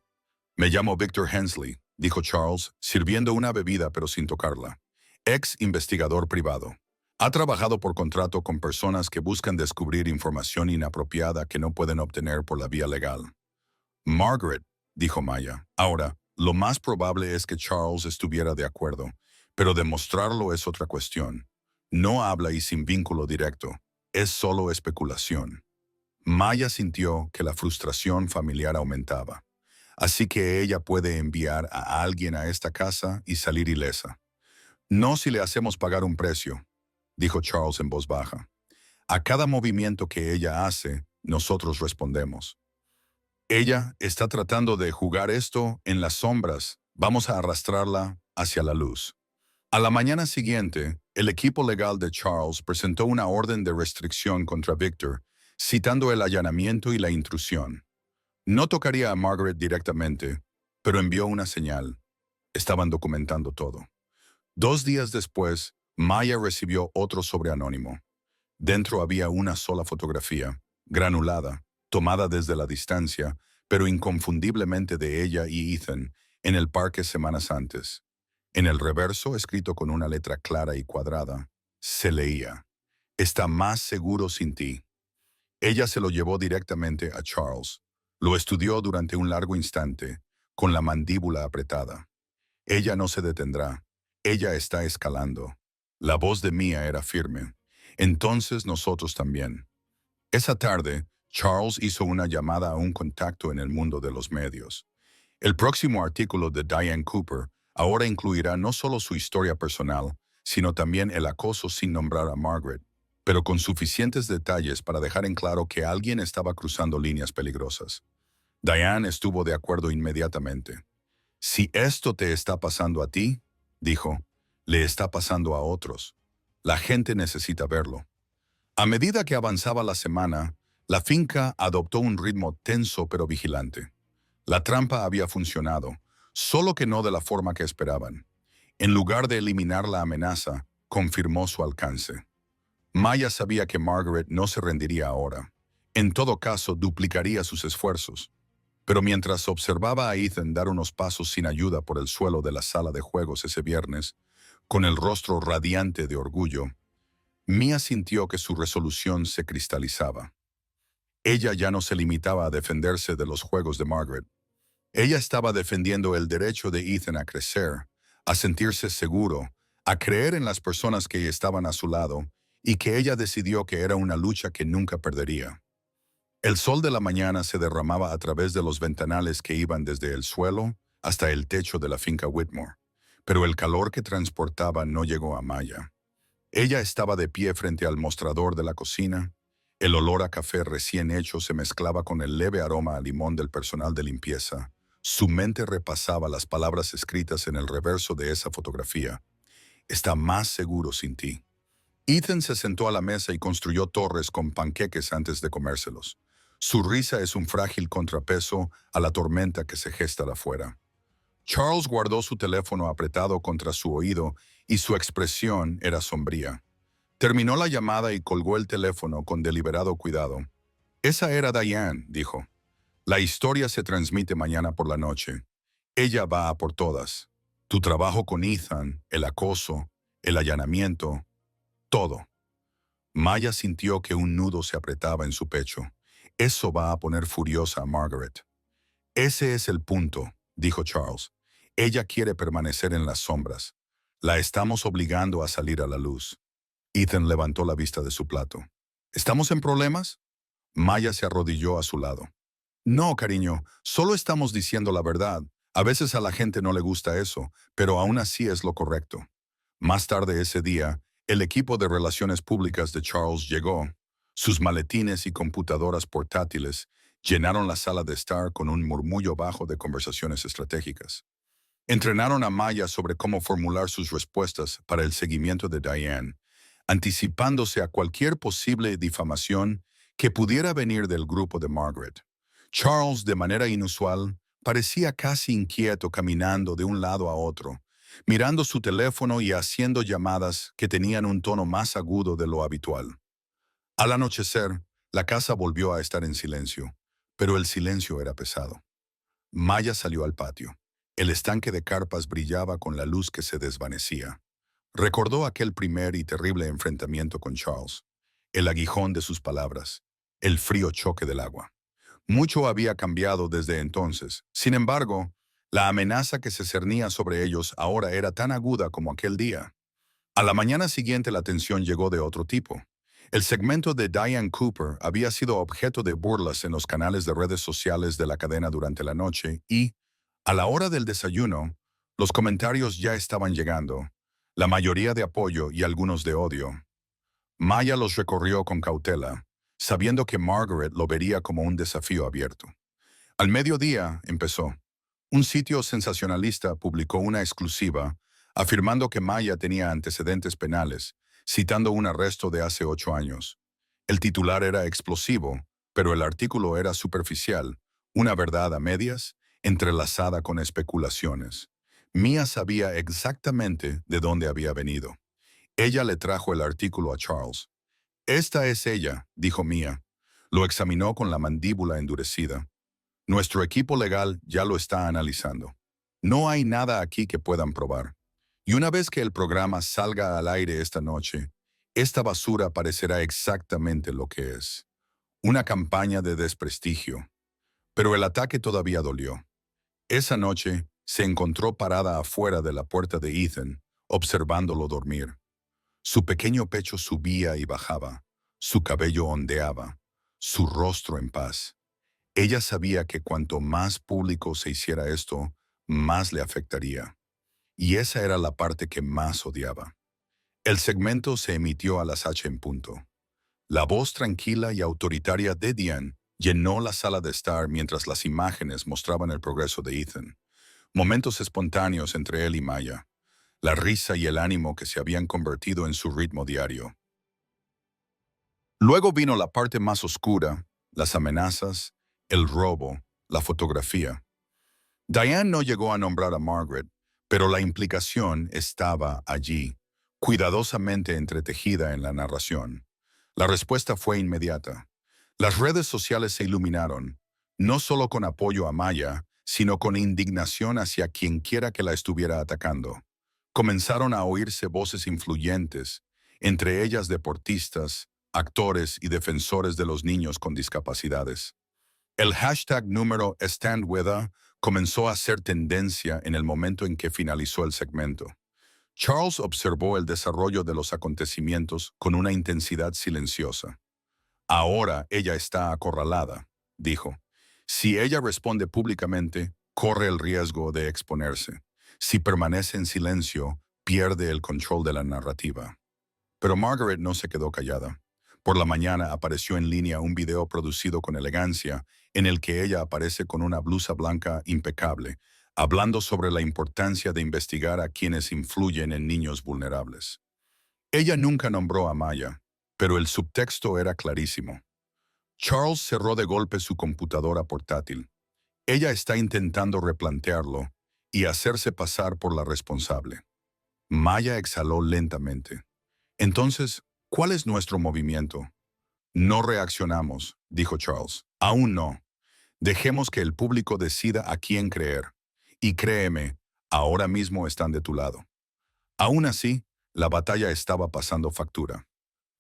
Me llamo Victor Hensley, dijo Charles, sirviendo una bebida pero sin tocarla. Ex investigador privado. Ha trabajado por contrato con personas que buscan descubrir información inapropiada que no pueden obtener por la vía legal. Margaret, dijo Maya. Ahora, lo más probable es que Charles estuviera de acuerdo, pero demostrarlo es otra cuestión. No habla y sin vínculo directo. Es solo especulación. Maya sintió que la frustración familiar aumentaba. Así que ella puede enviar a alguien a esta casa y salir ilesa. No si le hacemos pagar un precio, dijo Charles en voz baja. A cada movimiento que ella hace, nosotros respondemos. Ella está tratando de jugar esto en las sombras. Vamos a arrastrarla hacia la luz. A la mañana siguiente, el equipo legal de Charles presentó una orden de restricción contra Victor, citando el allanamiento y la intrusión. No tocaría a Margaret directamente, pero envió una señal. Estaban documentando todo. 2 días después, Maya recibió otro sobre anónimo. Dentro había una sola fotografía, granulada, tomada desde la distancia, pero inconfundiblemente de ella y Ethan, en el parque semanas antes. En el reverso, escrito con una letra clara y cuadrada, se leía: «Está más seguro sin ti». Ella se lo llevó directamente a Charles. Lo estudió durante un largo instante, con la mandíbula apretada. Ella no se detendrá. Ella está escalando. La voz de Mia era firme. Entonces nosotros también. Esa tarde, Charles hizo una llamada a un contacto en el mundo de los medios. El próximo artículo de Diane Cooper ahora incluirá no solo su historia personal, sino también el acoso sin nombrar a Margaret, pero con suficientes detalles para dejar en claro que alguien estaba cruzando líneas peligrosas. Diane estuvo de acuerdo inmediatamente. Si esto te está pasando a ti, dijo, le está pasando a otros. La gente necesita verlo. A medida que avanzaba la semana, la finca adoptó un ritmo tenso pero vigilante. La trampa había funcionado, solo que no de la forma que esperaban. En lugar de eliminar la amenaza, confirmó su alcance. Maya sabía que Margaret no se rendiría ahora. En todo caso, duplicaría sus esfuerzos. Pero mientras observaba a Ethan dar unos pasos sin ayuda por el suelo de la sala de juegos ese viernes, con el rostro radiante de orgullo, Mia sintió que su resolución se cristalizaba. Ella ya no se limitaba a defenderse de los juegos de Margaret. Ella estaba defendiendo el derecho de Ethan a crecer, a sentirse seguro, a creer en las personas que estaban a su lado y que ella decidió que era una lucha que nunca perdería. El sol de la mañana se derramaba a través de los ventanales que iban desde el suelo hasta el techo de la finca Whitmore, pero el calor que transportaba no llegó a Maya. Ella estaba de pie frente al mostrador de la cocina, El olor a café recién hecho se mezclaba con el leve aroma a limón del personal de limpieza. Su mente repasaba las palabras escritas en el reverso de esa fotografía. Está más seguro sin ti. Ethan se sentó a la mesa y construyó torres con panqueques antes de comérselos. Su risa es un frágil contrapeso a la tormenta que se gesta afuera. Charles guardó su teléfono apretado contra su oído y su expresión era sombría. Terminó la llamada y colgó el teléfono con deliberado cuidado. Esa era Diane, dijo. La historia se transmite mañana por la noche. Ella va a por todas. Tu trabajo con Ethan, el acoso, el allanamiento, todo. Maya sintió que un nudo se apretaba en su pecho. Eso va a poner furiosa a Margaret. Ese es el punto, dijo Charles. Ella quiere permanecer en las sombras. La estamos obligando a salir a la luz. Ethan levantó la vista de su plato. ¿Estamos en problemas? Maya se arrodilló a su lado. No, cariño, solo estamos diciendo la verdad. A veces a la gente no le gusta eso, pero aún así es lo correcto. Más tarde ese día, el equipo de relaciones públicas de Charles llegó. Sus maletines y computadoras portátiles llenaron la sala de estar con un murmullo bajo de conversaciones estratégicas. Entrenaron a Maya sobre cómo formular sus respuestas para el seguimiento de Diane, anticipándose a cualquier posible difamación que pudiera venir del grupo de Margaret. Charles, de manera inusual, parecía casi inquieto caminando de un lado a otro, mirando su teléfono y haciendo llamadas que tenían un tono más agudo de lo habitual. Al anochecer, la casa volvió a estar en silencio, pero el silencio era pesado. Maya salió al patio. El estanque de carpas brillaba con la luz que se desvanecía. Recordó aquel primer y terrible enfrentamiento con Charles, el aguijón de sus palabras, el frío choque del agua. Mucho había cambiado desde entonces. Sin embargo, la amenaza que se cernía sobre ellos ahora era tan aguda como aquel día. A la mañana siguiente la tensión llegó de otro tipo. El segmento de Diane Cooper había sido objeto de burlas en los canales de redes sociales de la cadena durante la noche y, a la hora del desayuno, los comentarios ya estaban llegando, la mayoría de apoyo y algunos de odio. Maya los recorrió con cautela, sabiendo que Margaret lo vería como un desafío abierto. Al mediodía, empezó. Un sitio sensacionalista publicó una exclusiva afirmando que Maya tenía antecedentes penales, citando un arresto de hace 8 años. El titular era explosivo, pero el artículo era superficial, una verdad a medias, entrelazada con especulaciones. Mia sabía exactamente de dónde había venido. Ella le trajo el artículo a Charles. Esta es ella, dijo Mia. Lo examinó con la mandíbula endurecida. Nuestro equipo legal ya lo está analizando. No hay nada aquí que puedan probar. Y una vez que el programa salga al aire esta noche, esta basura parecerá exactamente lo que es. Una campaña de desprestigio. Pero el ataque todavía dolió. Esa noche se encontró parada afuera de la puerta de Ethan, observándolo dormir. Su pequeño pecho subía y bajaba, su cabello ondeaba, su rostro en paz. Ella sabía que cuanto más público se hiciera esto, más le afectaría. Y esa era la parte que más odiaba. El segmento se emitió a las 8 en punto. La voz tranquila y autoritaria de Diane llenó la sala de estar mientras las imágenes mostraban el progreso de Ethan. Momentos espontáneos entre él y Maya. La risa y el ánimo que se habían convertido en su ritmo diario. Luego vino la parte más oscura, las amenazas, el robo, la fotografía. Diane no llegó a nombrar a Margaret, pero la implicación estaba allí, cuidadosamente entretejida en la narración. La respuesta fue inmediata. Las redes sociales se iluminaron, no solo con apoyo a Maya, sino con indignación hacia quien quiera que la estuviera atacando. Comenzaron a oírse voces influyentes, entre ellas deportistas, actores y defensores de los niños con discapacidades. El hashtag número #StandWithHer comenzó a ser tendencia en el momento en que finalizó el segmento. Charles observó el desarrollo de los acontecimientos con una intensidad silenciosa. Ahora ella está acorralada, dijo. Si ella responde públicamente, corre el riesgo de exponerse. Si permanece en silencio, pierde el control de la narrativa. Pero Margaret no se quedó callada. Por la mañana apareció en línea un video producido con elegancia en el que ella aparece con una blusa blanca impecable, hablando sobre la importancia de investigar a quienes influyen en niños vulnerables. Ella nunca nombró a Maya, pero el subtexto era clarísimo. Charles cerró de golpe su computadora portátil. Ella está intentando replantearlo y hacerse pasar por la responsable. Maya exhaló lentamente. Entonces, ¿cuál es nuestro movimiento? No reaccionamos, dijo Charles. Aún no. Dejemos que el público decida a quién creer. Y créeme, ahora mismo están de tu lado. Aún así, la batalla estaba pasando factura.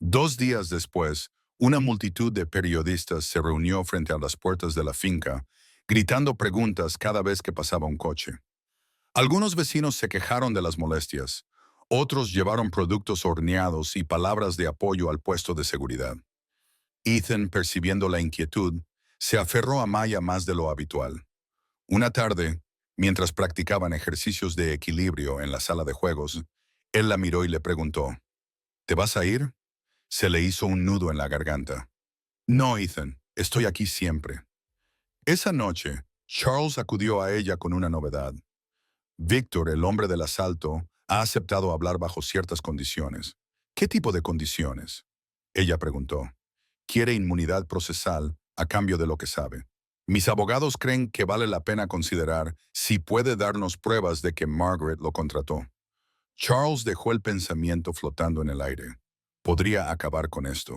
2 días después, una multitud de periodistas se reunió frente a las puertas de la finca, gritando preguntas cada vez que pasaba un coche. Algunos vecinos se quejaron de las molestias, otros llevaron productos horneados y palabras de apoyo al puesto de seguridad. Ethan, percibiendo la inquietud, se aferró a Maya más de lo habitual. Una tarde, mientras practicaban ejercicios de equilibrio en la sala de juegos, él la miró y le preguntó, ¿te vas a ir? Se le hizo un nudo en la garganta. No, Ethan, estoy aquí siempre. Esa noche, Charles acudió a ella con una novedad. Víctor, el hombre del asalto, ha aceptado hablar bajo ciertas condiciones. ¿Qué tipo de condiciones? Ella preguntó. Quiere inmunidad procesal a cambio de lo que sabe. Mis abogados creen que vale la pena considerar si puede darnos pruebas de que Margaret lo contrató. Charles dejó el pensamiento flotando en el aire. Podría acabar con esto.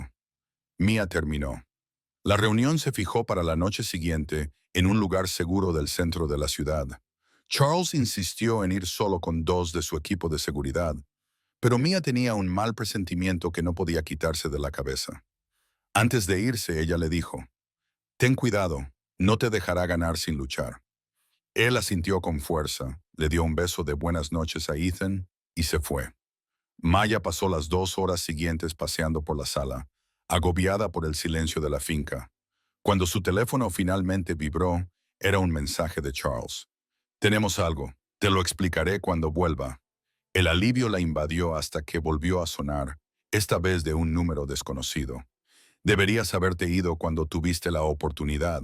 Mia terminó. La reunión se fijó para la noche siguiente en un lugar seguro del centro de la ciudad. Charles insistió en ir solo con 2 de su equipo de seguridad, pero Mia tenía un mal presentimiento que no podía quitarse de la cabeza. Antes de irse, ella le dijo, «Ten cuidado, no te dejará ganar sin luchar». Él asintió con fuerza, le dio un beso de buenas noches a Ethan y se fue. Maya pasó las 2 horas siguientes paseando por la sala, agobiada por el silencio de la finca. Cuando su teléfono finalmente vibró, era un mensaje de Charles. «Tenemos algo. Te lo explicaré cuando vuelva». El alivio la invadió hasta que volvió a sonar, esta vez de un número desconocido. «Deberías haberte ido cuando tuviste la oportunidad».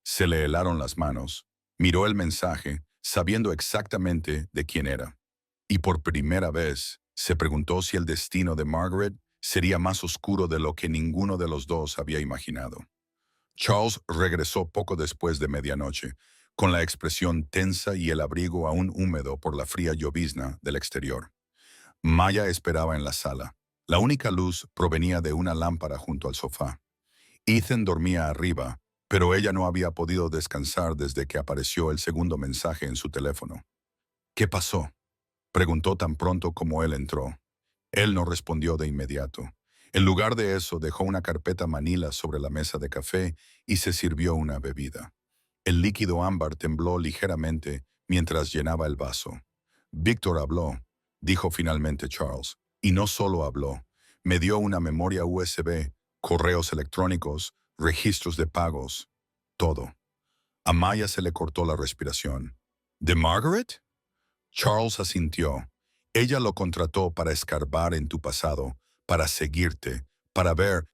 Se le helaron las manos. Miró el mensaje, sabiendo exactamente de quién era. Y por primera vez, se preguntó si el destino de Margaret sería más oscuro de lo que ninguno de los dos había imaginado. Charles regresó poco después de medianoche, con la expresión tensa y el abrigo aún húmedo por la fría llovizna del exterior. Maya esperaba en la sala. La única luz provenía de una lámpara junto al sofá. Ethan dormía arriba, pero ella no había podido descansar desde que apareció el segundo mensaje en su teléfono. «¿Qué pasó?», preguntó tan pronto como él entró. Él no respondió de inmediato. En lugar de eso, dejó una carpeta manila sobre la mesa de café y se sirvió una bebida. El líquido ámbar tembló ligeramente mientras llenaba el vaso. «Víctor habló», dijo finalmente Charles, y no solo habló. Me dio una memoria USB, correos electrónicos, registros de pagos, todo. A Maya se le cortó la respiración. «¿De Margaret?». Charles asintió. «Ella lo contrató para escarbar en tu pasado, para seguirte, para ver